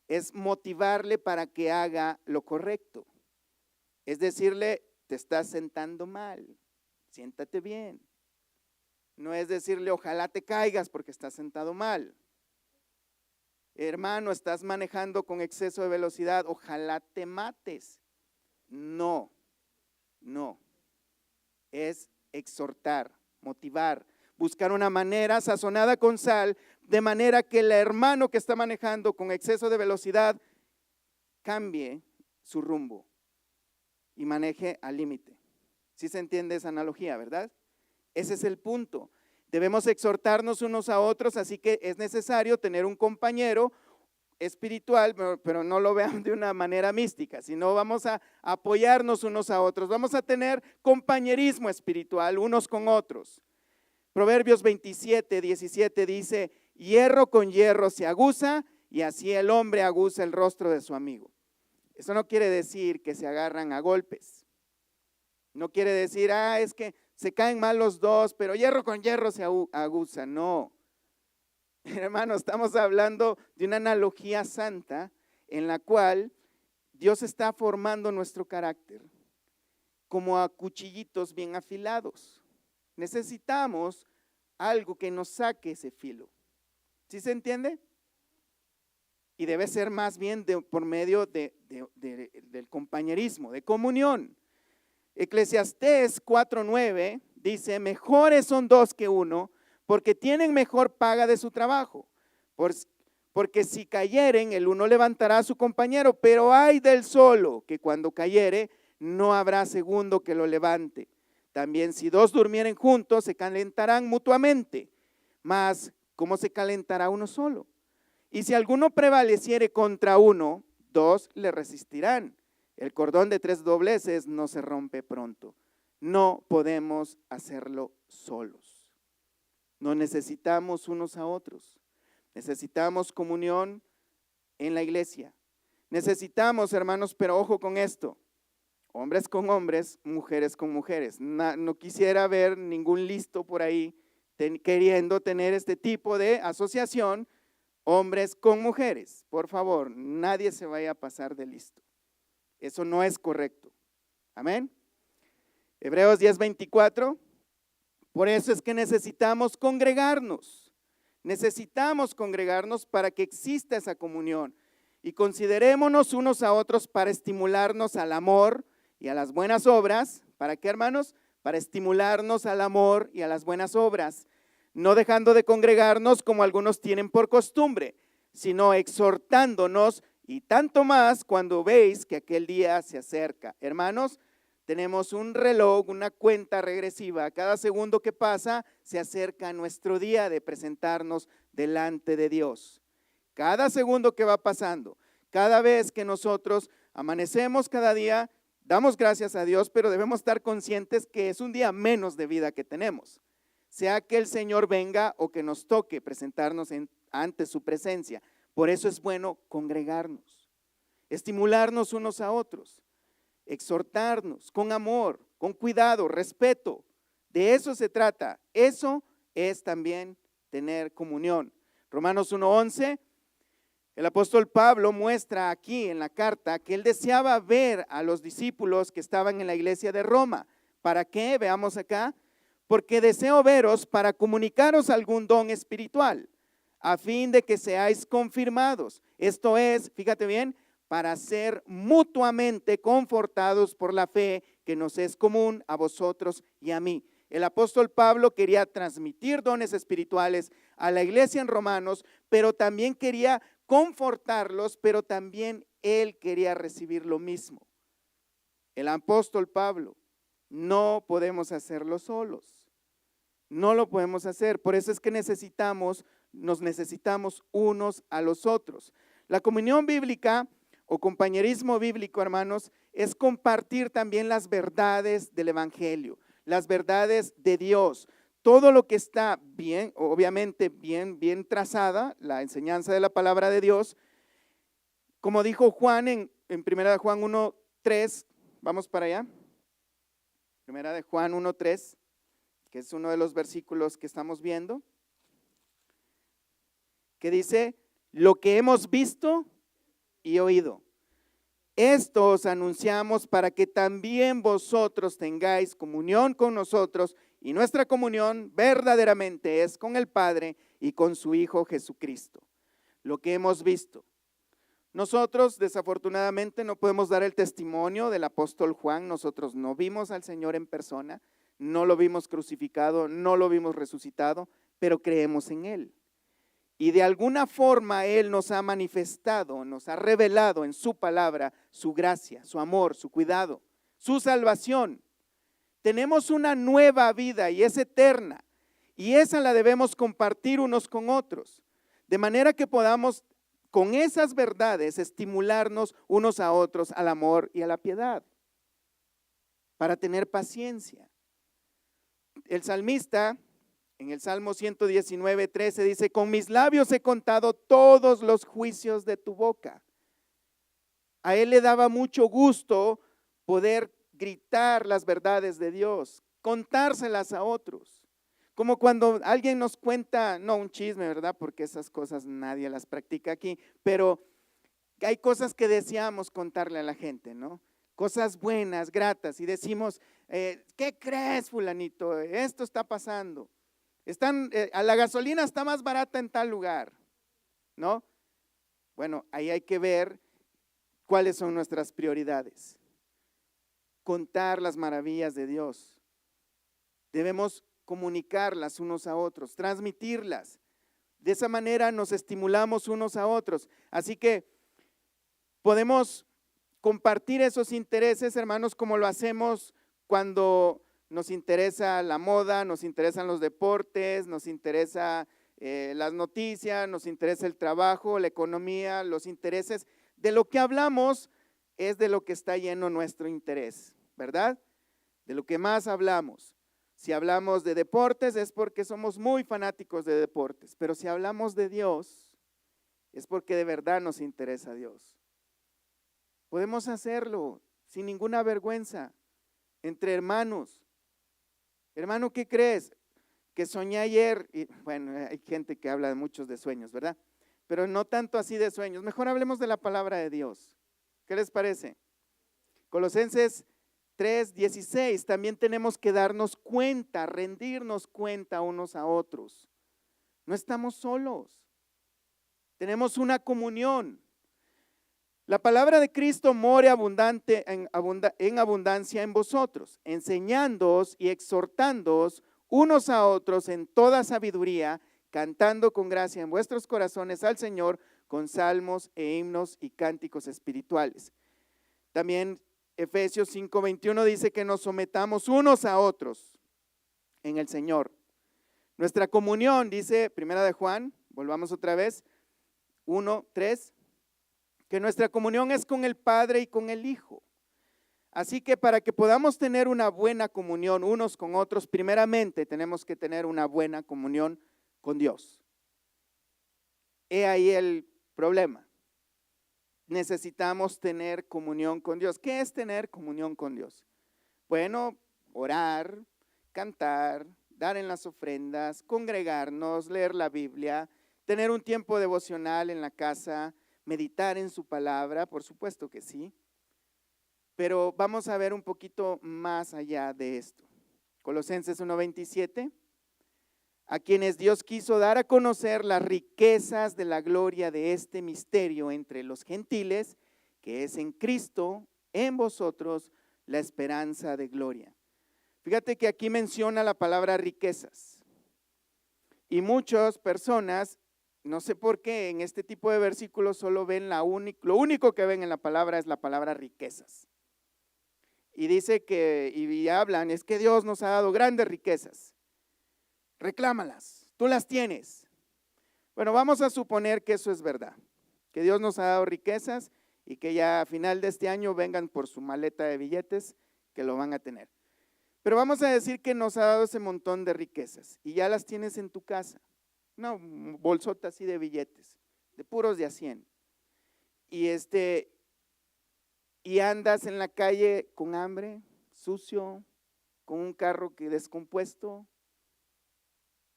es motivarle para que haga lo correcto. Es decirle, te estás sentando mal. Siéntate bien. No es decirle, ojalá te caigas porque estás sentado mal. Hermano, estás manejando con exceso de velocidad, ojalá te mates. No. Es exhortar, motivar, buscar una manera sazonada con sal, de manera que el hermano que está manejando con exceso de velocidad cambie su rumbo y maneje al límite. ¿Sí se entiende esa analogía, verdad? Ese es el punto. Debemos exhortarnos unos a otros, así que es necesario tener un compañero espiritual, pero no lo vean de una manera mística, sino vamos a apoyarnos unos a otros, vamos a tener compañerismo espiritual unos con otros. Proverbios 27:17 dice, hierro con hierro se aguza y así el hombre aguza el rostro de su amigo. Eso no quiere decir que se agarran a golpes. No quiere decir, es que se caen mal los dos, pero hierro con hierro se aguza. No, hermano, estamos hablando de una analogía santa en la cual Dios está formando nuestro carácter como a cuchillitos bien afilados. Necesitamos algo que nos saque ese filo. ¿Sí se entiende? y debe ser más bien por medio del compañerismo, de comunión. Eclesiastés 4:9 dice, mejores son dos que uno, porque tienen mejor paga de su trabajo. Porque si cayeren, el uno levantará a su compañero, pero ay del solo, que cuando cayere, no habrá segundo que lo levante. También si dos durmieren juntos, se calentarán mutuamente, mas ¿cómo se calentará uno solo? Y si alguno prevaleciere contra uno, dos le resistirán. El cordón de 3 dobleces no se rompe pronto. No podemos hacerlo solos. Nos necesitamos unos a otros. Necesitamos comunión en la iglesia. Necesitamos, hermanos, pero ojo con esto, hombres con hombres, mujeres con mujeres. No quisiera ver ningún listo por ahí queriendo tener este tipo de asociación, hombres con mujeres. Por favor, nadie se vaya a pasar de listo. Eso no es correcto. Amén. Hebreos 10:24. Por eso es que necesitamos congregarnos. Necesitamos congregarnos para que exista esa comunión. Y considerémonos unos a otros para estimularnos al amor y a las buenas obras. ¿Para qué, hermanos? Para estimularnos al amor y a las buenas obras. No dejando de congregarnos como algunos tienen por costumbre, sino exhortándonos, y tanto más cuando veis que aquel día se acerca. Hermanos, tenemos un reloj, una cuenta regresiva. Cada segundo que pasa se acerca nuestro día de presentarnos delante de Dios. Cada segundo que va pasando, cada vez que nosotros amanecemos cada día, damos gracias a Dios, pero debemos estar conscientes que es un día menos de vida que tenemos. Sea que el Señor venga o que nos toque presentarnos ante su presencia. Por eso es bueno congregarnos, estimularnos unos a otros, exhortarnos con amor, con cuidado, respeto. De eso se trata. Eso es también tener comunión. Romanos 1:11, el apóstol Pablo muestra aquí en la carta que él deseaba ver a los discípulos que estaban en la iglesia de Roma. ¿Para qué? Veamos acá. Porque deseo veros para comunicaros algún don espiritual, a fin de que seáis confirmados. Esto es, fíjate bien, para ser mutuamente confortados por la fe que nos es común a vosotros y a mí. El apóstol Pablo quería transmitir dones espirituales a la iglesia en Romanos, pero también quería confortarlos, pero también él quería recibir lo mismo. El apóstol Pablo, no podemos hacerlo solos. No lo podemos hacer. Por eso es que nos necesitamos unos a los otros. La comunión bíblica o compañerismo bíblico, hermanos, es compartir también las verdades del evangelio, las verdades de Dios. Todo lo que está bien, obviamente bien trazada, la enseñanza de la palabra de Dios, como dijo Juan en 1 Juan 1:3, vamos para allá. 1 Juan 1:3, que es uno de los versículos que estamos viendo, que dice, lo que hemos visto y oído, esto os anunciamos para que también vosotros tengáis comunión con nosotros, y nuestra comunión verdaderamente es con el Padre y con su Hijo Jesucristo. Lo que hemos visto. Nosotros desafortunadamente no podemos dar el testimonio del apóstol Juan. Nosotros no vimos al Señor en persona, no lo vimos crucificado, no lo vimos resucitado, pero creemos en Él. Y de alguna forma Él nos ha manifestado, nos ha revelado en su palabra su gracia, su amor, su cuidado, su salvación. Tenemos una nueva vida y es eterna, y esa la debemos compartir unos con otros, de manera que podamos con esas verdades estimularnos unos a otros al amor y a la piedad, para tener paciencia. El salmista en el Salmo 119:13 dice, con mis labios he contado todos los juicios de tu boca. A él le daba mucho gusto poder gritar las verdades de Dios, contárselas a otros. Como cuando alguien nos cuenta, no un chisme, ¿verdad? Porque esas cosas nadie las practica aquí, pero hay cosas que deseamos contarle a la gente, ¿no? Cosas buenas, gratas, y decimos, ¿qué crees, fulanito? Esto está pasando. A la gasolina está más barata en tal lugar, ¿no? Bueno, ahí hay que ver cuáles son nuestras prioridades. Contar las maravillas de Dios. Debemos comunicarlas unos a otros, transmitirlas. De esa manera nos estimulamos unos a otros. Así que podemos compartir esos intereses, hermanos, como lo hacemos cuando nos interesa la moda, nos interesan los deportes, nos interesa las noticias, nos interesa el trabajo, la economía, los intereses. De lo que hablamos es de lo que está lleno nuestro interés, ¿verdad? De lo que más hablamos. Si hablamos de deportes es porque somos muy fanáticos de deportes, pero si hablamos de Dios es porque de verdad nos interesa Dios. Podemos hacerlo sin ninguna vergüenza, entre hermanos. Hermano, ¿qué crees? Que soñé ayer, y bueno, hay gente que habla de muchos de sueños, ¿verdad? Pero no tanto así de sueños, mejor hablemos de la palabra de Dios. ¿Qué les parece? Colosenses 3:16, también tenemos que darnos cuenta, rendirnos cuenta unos a otros. No estamos solos, tenemos una comunión. La palabra de Cristo more abundante en abundancia en vosotros, enseñándoos y exhortándoos unos a otros en toda sabiduría, cantando con gracia en vuestros corazones al Señor con salmos e himnos y cánticos espirituales. También Efesios 5:21 dice que nos sometamos unos a otros en el Señor. Nuestra comunión, dice Primera de Juan, volvamos otra vez, 1:3, que nuestra comunión es con el Padre y con el Hijo. Así que para que podamos tener una buena comunión unos con otros, primeramente tenemos que tener una buena comunión con Dios. He ahí el problema. Necesitamos tener comunión con Dios. ¿Qué es tener comunión con Dios? Bueno, orar, cantar, dar en las ofrendas, congregarnos, leer la Biblia, tener un tiempo devocional en la casa, meditar en su palabra, por supuesto que sí. Pero vamos a ver un poquito más allá de esto. Colosenses 1:27, a quienes Dios quiso dar a conocer las riquezas de la gloria de este misterio entre los gentiles, que es en Cristo, en vosotros, la esperanza de gloria. Fíjate que aquí menciona la palabra riquezas. Y muchas personas, no sé por qué, en este tipo de versículos solo ven lo único que ven en la palabra es la palabra riquezas. Y dice que, y hablan, es que Dios nos ha dado grandes riquezas. Reclámalas, tú las tienes. Bueno, vamos a suponer que eso es verdad, que Dios nos ha dado riquezas y que ya a final de este año vengan por su maleta de billetes, que lo van a tener. Pero vamos a decir que nos ha dado ese montón de riquezas y ya las tienes en tu casa. Una bolsota así de billetes, de puros de a 100. Y andas en la calle con hambre, sucio, con un carro que descompuesto.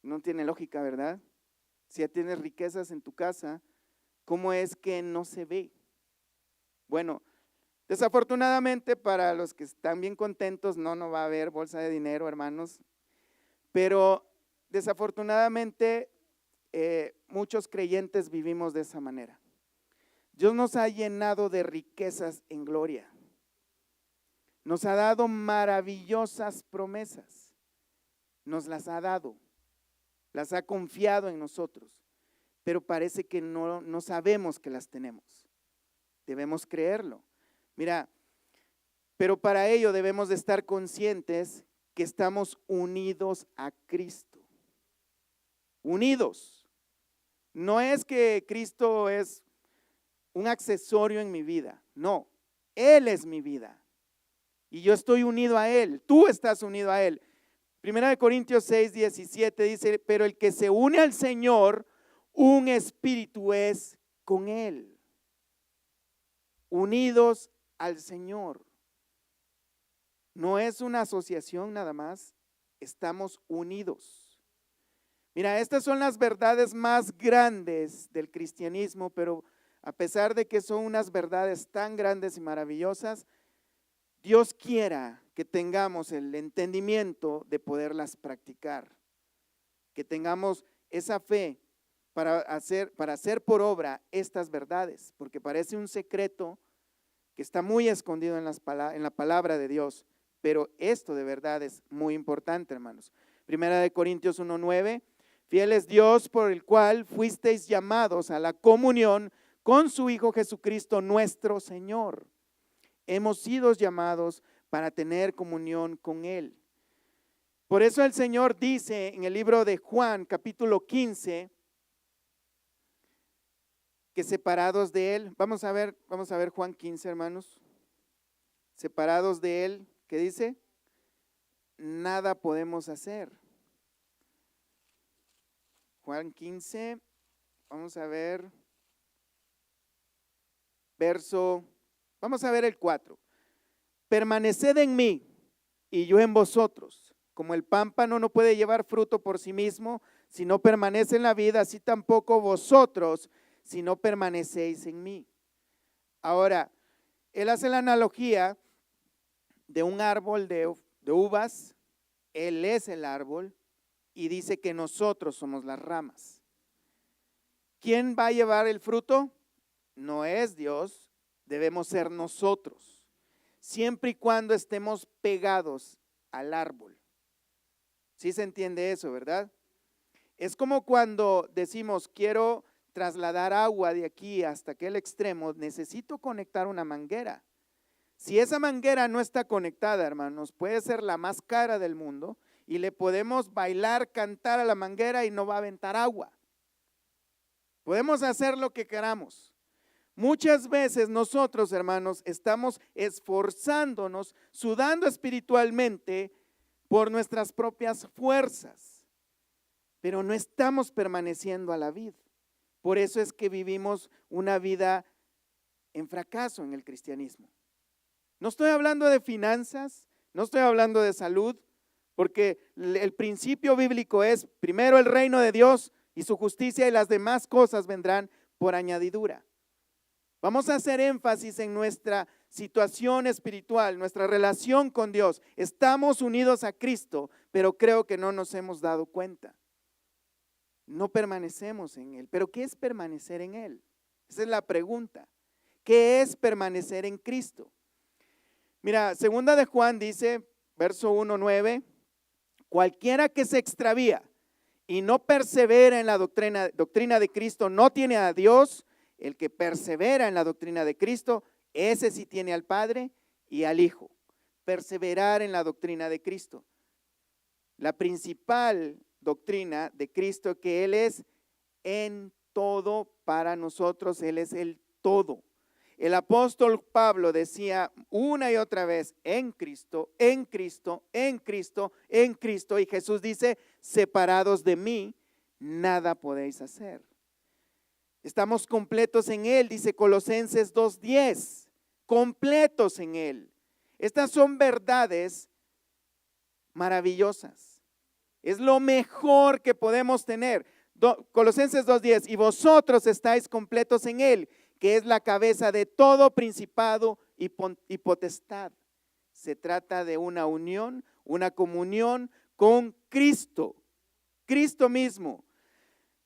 No tiene lógica, ¿verdad? Si ya tienes riquezas en tu casa, ¿cómo es que no se ve? Bueno, desafortunadamente para los que están bien contentos, no va a haber bolsa de dinero, hermanos, pero desafortunadamente muchos creyentes vivimos de esa manera. Dios nos ha llenado de riquezas en gloria, nos ha dado maravillosas promesas, nos las ha dado, las ha confiado en nosotros, pero parece que no sabemos que las tenemos. Debemos creerlo. Mira, pero para ello debemos de estar conscientes que estamos unidos a Cristo. Unidos. No es que Cristo es un accesorio en mi vida, no, Él es mi vida y yo estoy unido a Él, tú estás unido a Él. Primera de Corintios 6:17 dice, pero el que se une al Señor, un espíritu es con Él. Unidos al Señor. No es una asociación nada más, estamos unidos. Mira, estas son las verdades más grandes del cristianismo, pero a pesar de que son unas verdades tan grandes y maravillosas, Dios quiera que tengamos el entendimiento de poderlas practicar, que tengamos esa fe para hacer por obra estas verdades, porque parece un secreto que está muy escondido en la palabra de Dios, pero esto de verdad es muy importante, hermanos. Primera de Corintios 1:9, fiel es Dios por el cual fuisteis llamados a la comunión con su Hijo Jesucristo nuestro Señor. Hemos sido llamados para tener comunión con Él. Por eso el Señor dice en el libro de Juan, capítulo 15, que separados de Él, vamos a ver Juan 15, hermanos, separados de Él, ¿qué dice? Nada podemos hacer. Juan 15, vamos a ver vamos a ver el 4. Permaneced en mí y yo en vosotros. Como el pámpano no puede llevar fruto por sí mismo, si no permanece en la vida, así tampoco vosotros, si no permanecéis en mí. Ahora, él hace la analogía de un árbol de uvas. Él es el árbol y dice que nosotros somos las ramas. ¿Quién va a llevar el fruto? No es Dios, debemos ser nosotros, siempre y cuando estemos pegados al árbol. ¿Sí se entiende eso, verdad? Es como cuando decimos, quiero trasladar agua de aquí hasta aquel extremo, necesito conectar una manguera. Si esa manguera no está conectada, hermanos, puede ser la más cara del mundo y le podemos bailar, cantar a la manguera y no va a aventar agua. Podemos hacer lo que queramos. Muchas veces nosotros, hermanos, estamos esforzándonos, sudando espiritualmente por nuestras propias fuerzas, pero no estamos permaneciendo a la vid. Por eso es que vivimos una vida en fracaso en el cristianismo. No estoy hablando de finanzas, no estoy hablando de salud, porque el principio bíblico es primero el reino de Dios y su justicia, y las demás cosas vendrán por añadidura. Vamos a hacer énfasis en nuestra situación espiritual, nuestra relación con Dios. Estamos unidos a Cristo, pero creo que no nos hemos dado cuenta. No permanecemos en Él. ¿Pero qué es permanecer en Él? Esa es la pregunta. ¿Qué es permanecer en Cristo? Mira, segunda de Juan dice, verso 1:9, cualquiera que se extravía y no persevera en la doctrina de Cristo no tiene a Dios. El que persevera en la doctrina de Cristo, ese sí tiene al Padre y al Hijo. Perseverar en la doctrina de Cristo. La principal doctrina de Cristo, que Él es en todo para nosotros, Él es el todo. El apóstol Pablo decía una y otra vez, en Cristo, en Cristo, en Cristo, en Cristo. Y Jesús dice, separados de mí, nada podéis hacer. Estamos completos en Él, dice Colosenses 2:10, completos en Él. Estas son verdades maravillosas. Es lo mejor que podemos tener. Colosenses 2:10, y vosotros estáis completos en Él, que es la cabeza de todo principado y potestad. Se trata de una unión, una comunión con Cristo, Cristo mismo.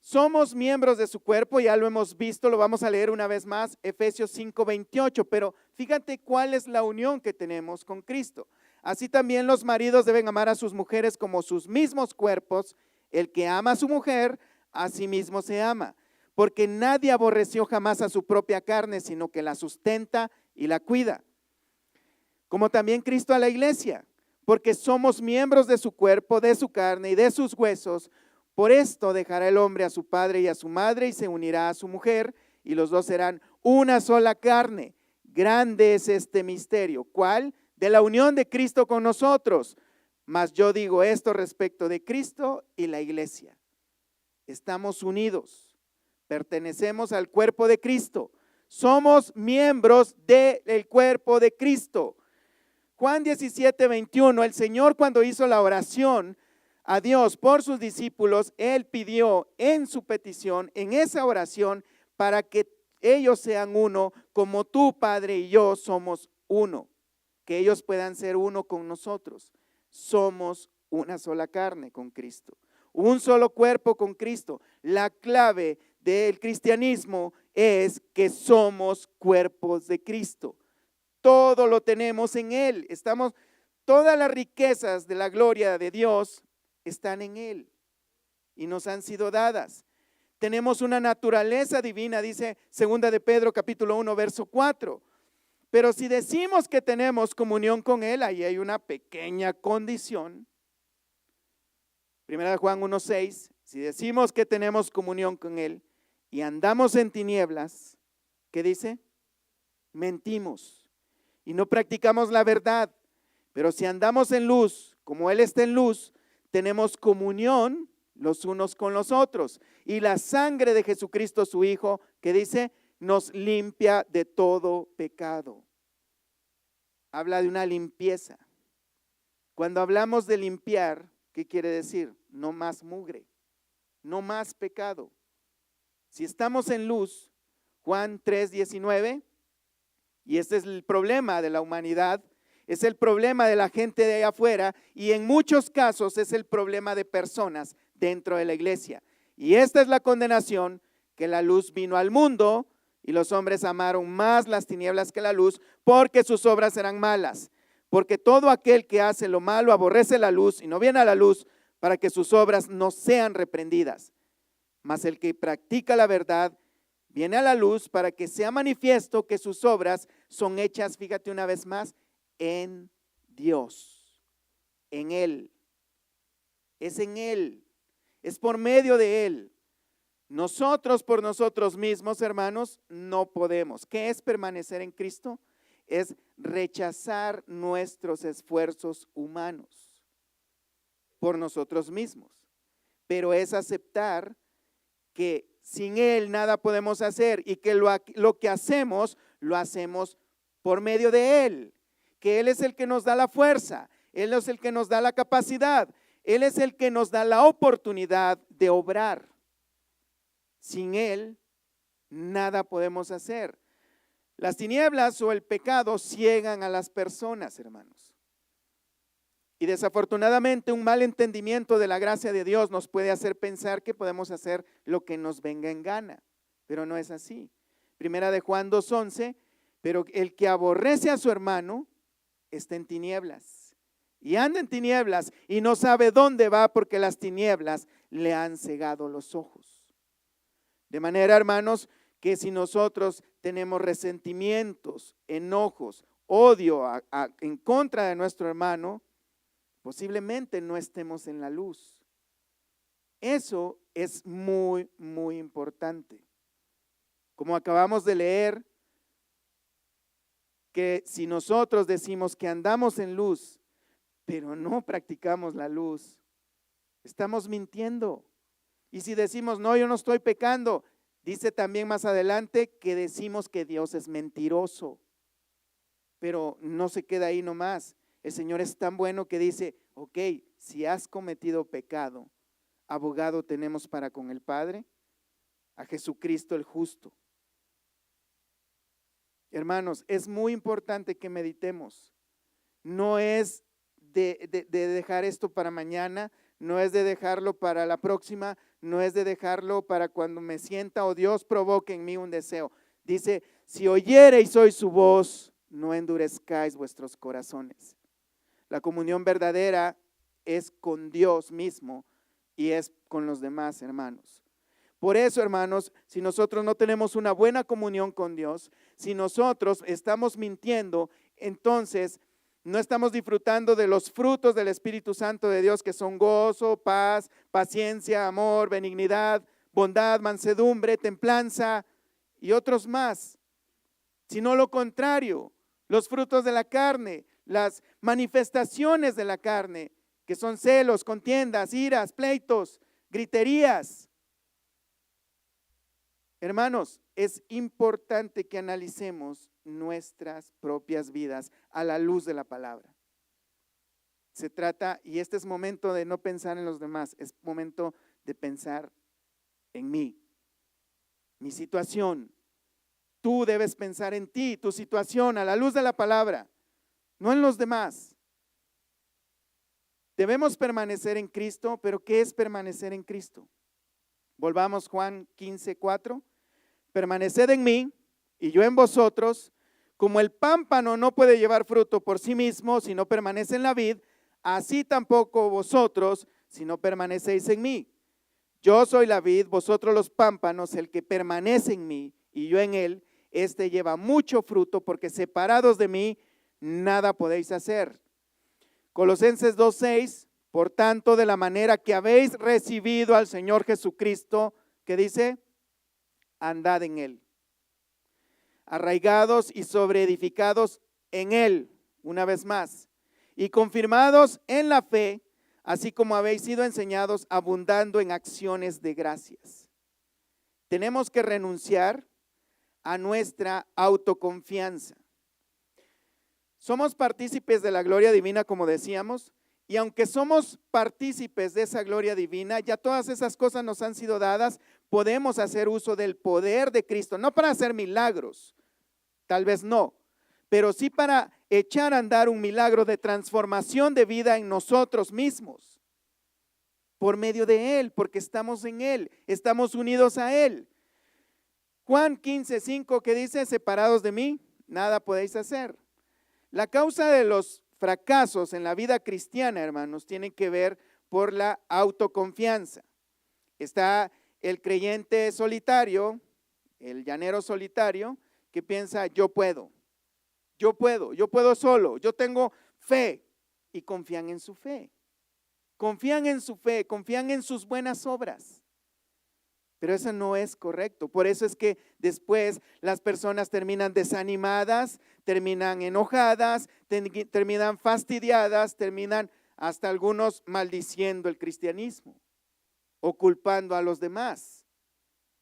Somos miembros de su cuerpo, ya lo hemos visto, lo vamos a leer una vez más, Efesios 5:28, pero fíjate cuál es la unión que tenemos con Cristo. Así también los maridos deben amar a sus mujeres como sus mismos cuerpos. El que ama a su mujer, a sí mismo se ama, porque nadie aborreció jamás a su propia carne, sino que la sustenta y la cuida. Como también Cristo a la iglesia, porque somos miembros de su cuerpo, de su carne y de sus huesos. Por esto dejará el hombre a su padre y a su madre y se unirá a su mujer, y los dos serán una sola carne. Grande es este misterio. ¿Cuál? De la unión de Cristo con nosotros. Mas yo digo esto respecto de Cristo y la iglesia. Estamos unidos, pertenecemos al cuerpo de Cristo, somos miembros del cuerpo de Cristo. Juan 17:21, el Señor cuando hizo la oración a Dios por sus discípulos, Él pidió en su petición, en esa oración, para que ellos sean uno, como tú, Padre, y yo somos uno, que ellos puedan ser uno con nosotros. Somos una sola carne con Cristo, un solo cuerpo con Cristo. La clave del cristianismo es que somos cuerpos de Cristo. Todo lo tenemos en Él. Todas las riquezas de la gloria de Dios están en Él y nos han sido dadas. Tenemos una naturaleza divina, dice 2 de Pedro capítulo 1 verso 4. Pero si decimos que tenemos comunión con Él, ahí hay una pequeña condición. 1 de Juan 1:6, si decimos que tenemos comunión con Él y andamos en tinieblas, ¿qué dice? Mentimos y no practicamos la verdad. Pero si andamos en luz, como Él está en luz, tenemos comunión los unos con los otros. Y la sangre de Jesucristo, su Hijo, que dice, nos limpia de todo pecado. Habla de una limpieza. Cuando hablamos de limpiar, ¿qué quiere decir? No más mugre, no más pecado. Si estamos en luz, Juan 3:19, y este es el problema de la humanidad, es el problema de la gente de allá afuera y en muchos casos es el problema de personas dentro de la iglesia. Y esta es la condenación, que la luz vino al mundo y los hombres amaron más las tinieblas que la luz porque sus obras eran malas. Porque todo aquel que hace lo malo aborrece la luz y no viene a la luz para que sus obras no sean reprendidas. Mas el que practica la verdad viene a la luz para que sea manifiesto que sus obras son hechas, fíjate una vez más, en Dios, en Él. Es en Él, es por medio de Él. Nosotros por nosotros mismos, hermanos, no podemos. ¿Qué es permanecer en Cristo? Es rechazar nuestros esfuerzos humanos por nosotros mismos. Pero es aceptar que sin Él nada podemos hacer y que lo que hacemos, lo hacemos por medio de Él. Que Él es el que nos da la fuerza, Él es el que nos da la capacidad, Él es el que nos da la oportunidad de obrar. Sin Él, nada podemos hacer. Las tinieblas o el pecado ciegan a las personas, hermanos. Y desafortunadamente un mal entendimiento de la gracia de Dios nos puede hacer pensar que podemos hacer lo que nos venga en gana, pero no es así. Primera de Juan 2:11, pero el que aborrece a su hermano está en tinieblas y anda en tinieblas y no sabe dónde va porque las tinieblas le han cegado los ojos. De manera, hermanos, que si nosotros tenemos resentimientos, enojos, odio en contra de nuestro hermano, posiblemente no estemos en la luz. Eso es muy, muy importante. Como acabamos de leer, que si nosotros decimos que andamos en luz, pero no practicamos la luz, estamos mintiendo. Y si decimos, no, yo no estoy pecando, dice también más adelante que decimos que Dios es mentiroso. Pero no se queda ahí nomás. El Señor es tan bueno que dice, ok, si has cometido pecado, abogado tenemos para con el Padre, a Jesucristo el justo. Hermanos, es muy importante que meditemos. No es de dejar esto para mañana, no es de dejarlo para la próxima, no es de dejarlo para cuando me sienta o Dios provoque en mí un deseo. Dice, si oyereis hoy su voz, no endurezcáis vuestros corazones. La comunión verdadera es con Dios mismo y es con los demás hermanos. Por eso, hermanos, si nosotros no tenemos una buena comunión con Dios, si nosotros estamos mintiendo, entonces no estamos disfrutando de los frutos del Espíritu Santo de Dios, que son gozo, paz, paciencia, amor, benignidad, bondad, mansedumbre, templanza y otros más. Sino lo contrario, los frutos de la carne, las manifestaciones de la carne, que son celos, contiendas, iras, pleitos, griterías. Hermanos, es importante que analicemos nuestras propias vidas a la luz de la palabra. Se trata, y este es momento de no pensar en los demás, es momento de pensar en mí, mi situación. Tú debes pensar en ti, tu situación, a la luz de la palabra, no en los demás. Debemos permanecer en Cristo, pero ¿qué es permanecer en Cristo? Volvamos Juan 15:4. Permaneced en mí y yo en vosotros, como el pámpano no puede llevar fruto por sí mismo si no permanece en la vid, así tampoco vosotros si no permanecéis en mí. Yo soy la vid, vosotros los pámpanos, el que permanece en mí y yo en él, este lleva mucho fruto, porque separados de mí nada podéis hacer. Colosenses 2:6, por tanto, de la manera que habéis recibido al Señor Jesucristo, que dice, andad en él, arraigados y sobreedificados en él, una vez más, y confirmados en la fe, así como habéis sido enseñados, abundando en acciones de gracias. Tenemos que renunciar a nuestra autoconfianza. Somos partícipes de la gloria divina, como decíamos, y aunque somos partícipes de esa gloria divina, ya todas esas cosas nos han sido dadas. Podemos hacer uso del poder de Cristo, no para hacer milagros, tal vez no, pero sí para echar a andar un milagro de transformación de vida en nosotros mismos, por medio de Él, porque estamos en Él, estamos unidos a Él. Juan 15:5, que dice, separados de mí, nada podéis hacer. La causa de los fracasos en la vida cristiana, hermanos, tiene que ver por la autoconfianza. Está el creyente solitario, el llanero solitario, que piensa, yo puedo solo, yo tengo fe, y confían en su fe, confían en sus buenas obras. Pero eso no es correcto. Por eso es que después las personas terminan desanimadas, terminan enojadas, terminan fastidiadas, terminan hasta algunos maldiciendo el cristianismo o culpando a los demás.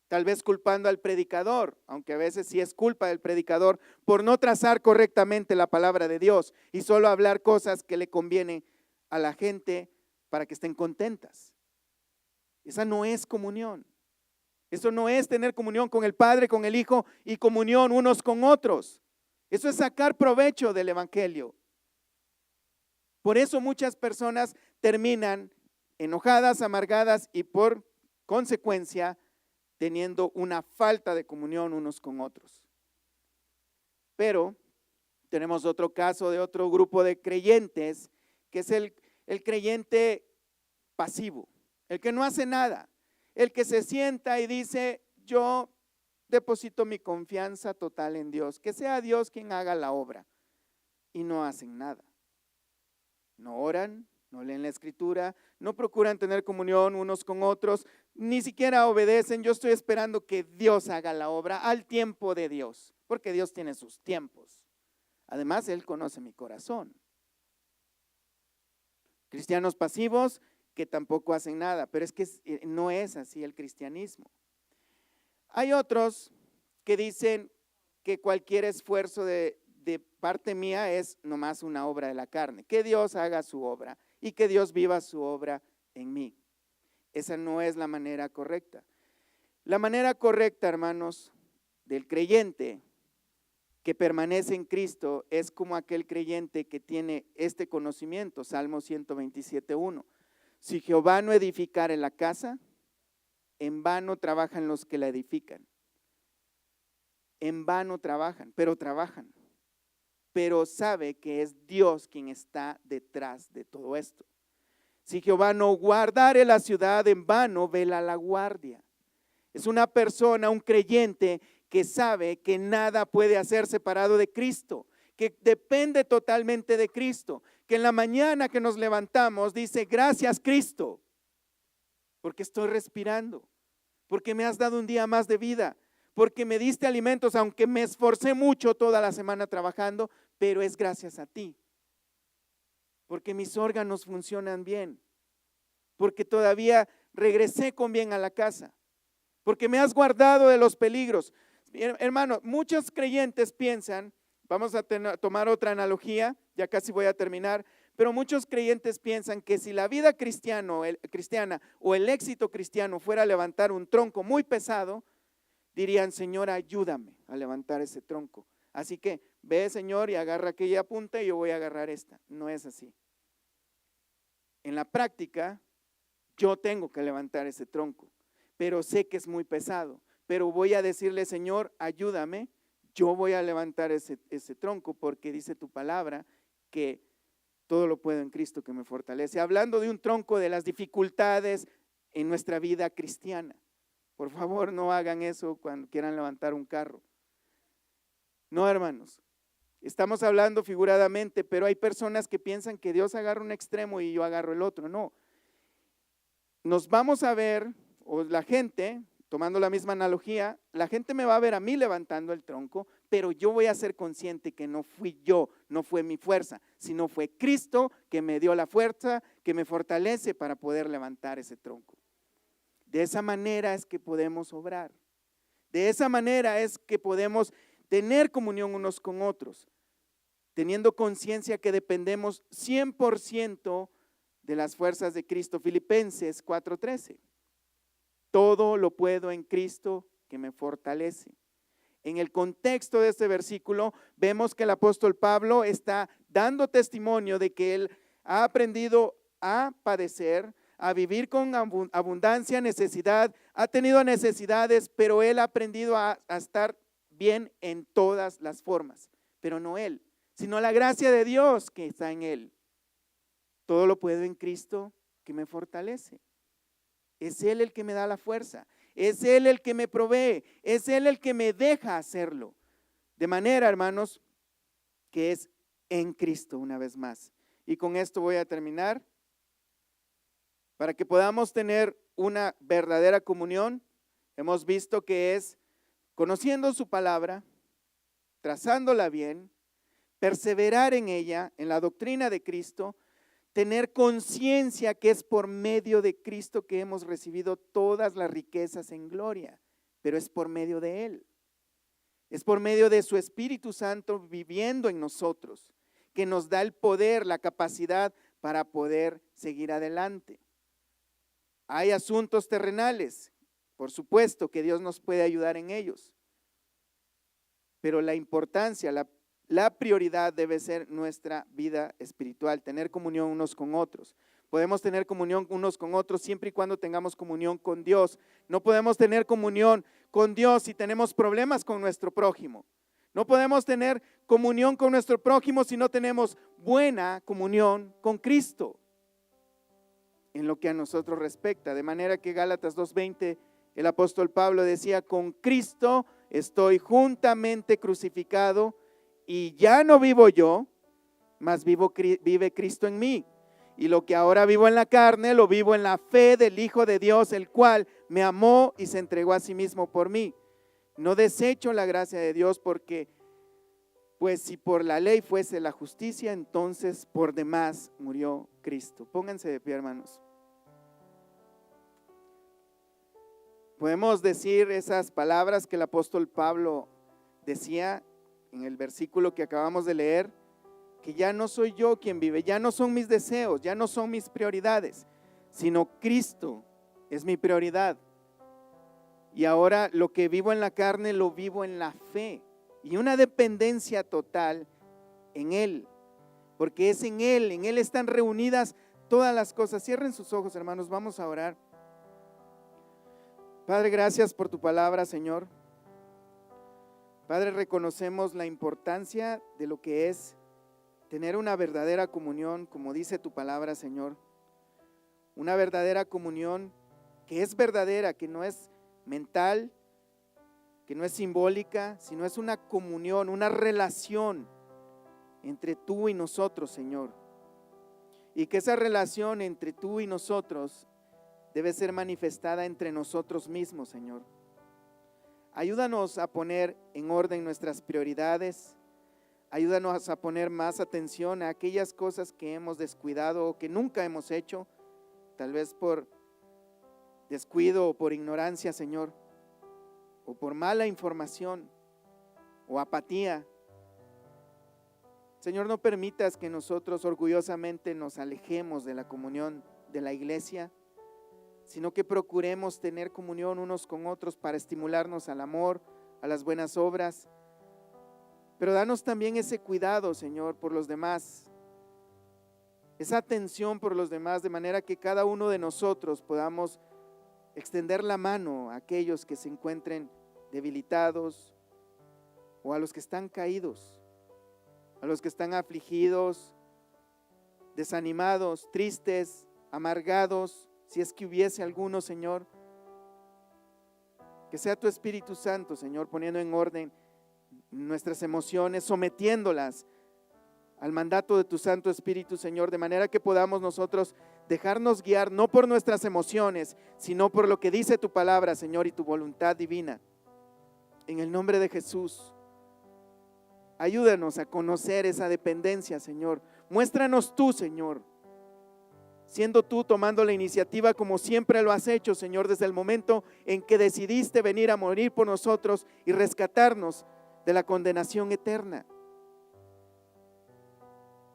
Tal vez culpando al predicador, aunque a veces sí es culpa del predicador por no trazar correctamente la palabra de Dios y solo hablar cosas que le convienen a la gente para que estén contentas. Esa no es comunión. Eso no es tener comunión con el Padre, con el Hijo y comunión unos con otros. Eso es sacar provecho del Evangelio. Por eso muchas personas terminan enojadas, amargadas y por consecuencia teniendo una falta de comunión unos con otros. Pero tenemos otro caso de otro grupo de creyentes, que es el creyente pasivo, el que no hace nada. El que se sienta y dice, yo deposito mi confianza total en Dios, que sea Dios quien haga la obra, y no hacen nada. No oran, no leen la escritura, no procuran tener comunión unos con otros, ni siquiera obedecen. Yo estoy esperando que Dios haga la obra al tiempo de Dios, porque Dios tiene sus tiempos. Además, Él conoce mi corazón. Cristianos pasivos que tampoco hacen nada, pero es que no es así el cristianismo. Hay otros que dicen que cualquier esfuerzo de parte mía es nomás una obra de la carne, que Dios haga su obra y que Dios viva su obra en mí. Esa no es la manera correcta. La manera correcta, hermanos, del creyente que permanece en Cristo es como aquel creyente que tiene este conocimiento, Salmo 127:1. Si Jehová no edificare la casa, en vano trabajan los que la edifican. En vano trabajan, pero sabe que es Dios quien está detrás de todo esto. Si Jehová no guardare la ciudad, en vano vela la guardia. Es una persona, un creyente que sabe que nada puede hacer separado de Cristo, que depende totalmente de Cristo, que en la mañana que nos levantamos dice, gracias Cristo, porque estoy respirando, porque me has dado un día más de vida, porque me diste alimentos, aunque me esforcé mucho toda la semana trabajando, pero es gracias a ti, porque mis órganos funcionan bien, porque todavía regresé con bien a la casa, porque me has guardado de los peligros. Hermano, muchos creyentes piensan, vamos a tomar otra analogía, ya casi voy a terminar, pero muchos creyentes piensan que si la vida cristiana o el éxito cristiano fuera levantar un tronco muy pesado, dirían, Señor, ayúdame a levantar ese tronco. Así que ve, Señor, y agarra aquella punta y yo voy a agarrar esta. No es así. en la práctica, yo tengo que levantar ese tronco, pero sé que es muy pesado, pero voy a decirle, Señor, ayúdame, yo voy a levantar ese tronco, porque dice tu palabra que todo lo puedo en Cristo que me fortalece. Hablando de un tronco de las dificultades en nuestra vida cristiana. Por favor, no hagan eso cuando quieran levantar un carro. No, hermanos. Estamos hablando figuradamente, pero hay personas que piensan que Dios agarra un extremo y yo agarro el otro. No. Nos vamos a ver, o la gente, tomando la misma analogía, la gente me va a ver a mí levantando el tronco, pero yo voy a ser consciente que no fui yo, no fue mi fuerza, sino fue Cristo que me dio la fuerza, que me fortalece para poder levantar ese tronco. De esa manera es que podemos obrar. De esa manera es que podemos tener comunión unos con otros, teniendo conciencia que dependemos 100% de las fuerzas de Cristo. Filipenses 4:13. Todo lo puedo en Cristo que me fortalece. En el contexto de este versículo vemos que el apóstol Pablo está dando testimonio de que él ha aprendido a padecer, a vivir con abundancia, necesidad, ha tenido necesidades, pero él ha aprendido a estar bien en todas las formas, pero no él, sino la gracia de Dios que está en él. Todo lo puedo en Cristo que me fortalece. Es Él el que me da la fuerza, es Él el que me provee, es Él el que me deja hacerlo. De manera, hermanos, que es en Cristo una vez más. Y con esto voy a terminar. Para que podamos tener una verdadera comunión, hemos visto que es conociendo su palabra, trazándola bien, perseverar en ella, en la doctrina de Cristo, tener conciencia que es por medio de Cristo que hemos recibido todas las riquezas en gloria, pero es por medio de Él. Es por medio de su Espíritu Santo viviendo en nosotros, que nos da el poder, la capacidad para poder seguir adelante. Hay asuntos terrenales, por supuesto que Dios nos puede ayudar en ellos, pero la importancia, la prioridad debe ser nuestra vida espiritual, tener comunión unos con otros. Podemos tener comunión unos con otros siempre y cuando tengamos comunión con Dios. No podemos tener comunión con Dios si tenemos problemas con nuestro prójimo. No podemos tener comunión con nuestro prójimo si no tenemos buena comunión con Cristo en lo que a nosotros respecta. De manera que Gálatas 2:20, el apóstol Pablo decía, con Cristo estoy juntamente crucificado y ya no vivo yo, mas vive Cristo en mí. Y lo que ahora vivo en la carne, lo vivo en la fe del Hijo de Dios, el cual me amó y se entregó a sí mismo por mí. No desecho la gracia de Dios porque, pues si por la ley fuese la justicia, entonces por demás murió Cristo. Pónganse de pie, hermanos. Podemos decir esas palabras que el apóstol Pablo decía en el versículo que acabamos de leer, que ya no soy yo quien vive, ya no son mis deseos, ya no son mis prioridades, sino Cristo es mi prioridad. Y ahora lo que vivo en la carne lo vivo en la fe y una dependencia total en Él, porque es en Él están reunidas todas las cosas. Cierren sus ojos, hermanos, vamos a orar. Padre, gracias por tu palabra, Señor. Padre, reconocemos la importancia de lo que es tener una verdadera comunión, como dice tu palabra, Señor. Una verdadera comunión que es verdadera, que no es mental, que no es simbólica, sino es una comunión, una relación entre tú y nosotros, Señor. Y que esa relación entre tú y nosotros debe ser manifestada entre nosotros mismos, Señor. Ayúdanos a poner en orden nuestras prioridades. Ayúdanos a poner más atención a aquellas cosas que hemos descuidado o que nunca hemos hecho, tal vez por descuido o por ignorancia, Señor, o por mala información o apatía. Señor, no permitas que nosotros orgullosamente nos alejemos de la comunión de la iglesia, sino que procuremos tener comunión unos con otros para estimularnos al amor, a las buenas obras. Pero danos también ese cuidado, Señor, por los demás, esa atención por los demás, de manera que cada uno de nosotros podamos extender la mano a aquellos que se encuentren debilitados o a los que están caídos, a los que están afligidos, desanimados, tristes, amargados, si es que hubiese alguno, Señor. Que sea tu Espíritu Santo, Señor, poniendo en orden nuestras emociones, sometiéndolas al mandato de tu Santo Espíritu, Señor, de manera que podamos nosotros dejarnos guiar no por nuestras emociones, sino por lo que dice tu palabra, Señor, y tu voluntad divina. En el nombre de Jesús, ayúdanos a conocer esa dependencia, Señor. Muéstranos tú, Señor, siendo tú tomando la iniciativa como siempre lo has hecho, Señor, desde el momento en que decidiste venir a morir por nosotros y rescatarnos de la condenación eterna.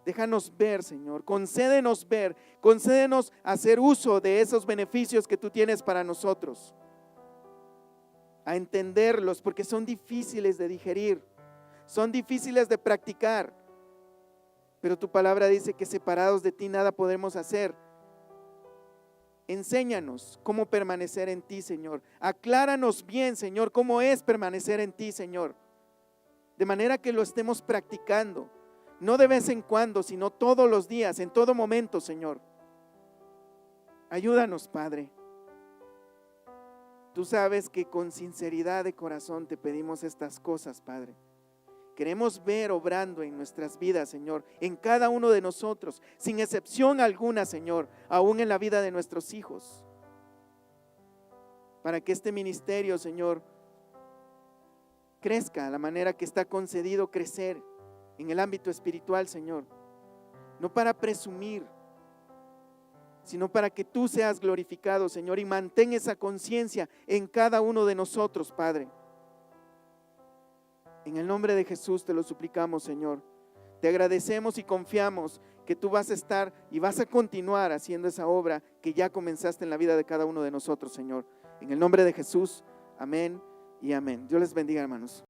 Déjanos ver, Señor, concédenos ver, concédenos hacer uso de esos beneficios que tú tienes para nosotros, a entenderlos, porque son difíciles de digerir, son difíciles de practicar, pero tu palabra dice que separados de ti nada podemos hacer. Enséñanos cómo permanecer en ti, Señor. Acláranos bien, Señor, cómo es permanecer en ti, Señor, de manera que lo estemos practicando. No de vez en cuando, sino todos los días, en todo momento, Señor. Ayúdanos, Padre. Tú sabes que con sinceridad de corazón te pedimos estas cosas, Padre. Queremos ver obrando en nuestras vidas, Señor, en cada uno de nosotros, sin excepción alguna, Señor, aún en la vida de nuestros hijos. Para que este ministerio, Señor, crezca a la manera que está concedido crecer en el ámbito espiritual, Señor, no para presumir, sino para que tú seas glorificado, Señor, y mantén esa conciencia en cada uno de nosotros, Padre. En el nombre de Jesús te lo suplicamos, Señor. Te agradecemos y confiamos que tú vas a estar y vas a continuar haciendo esa obra que ya comenzaste en la vida de cada uno de nosotros, Señor. En el nombre de Jesús, amén y amén. Dios les bendiga, hermanos.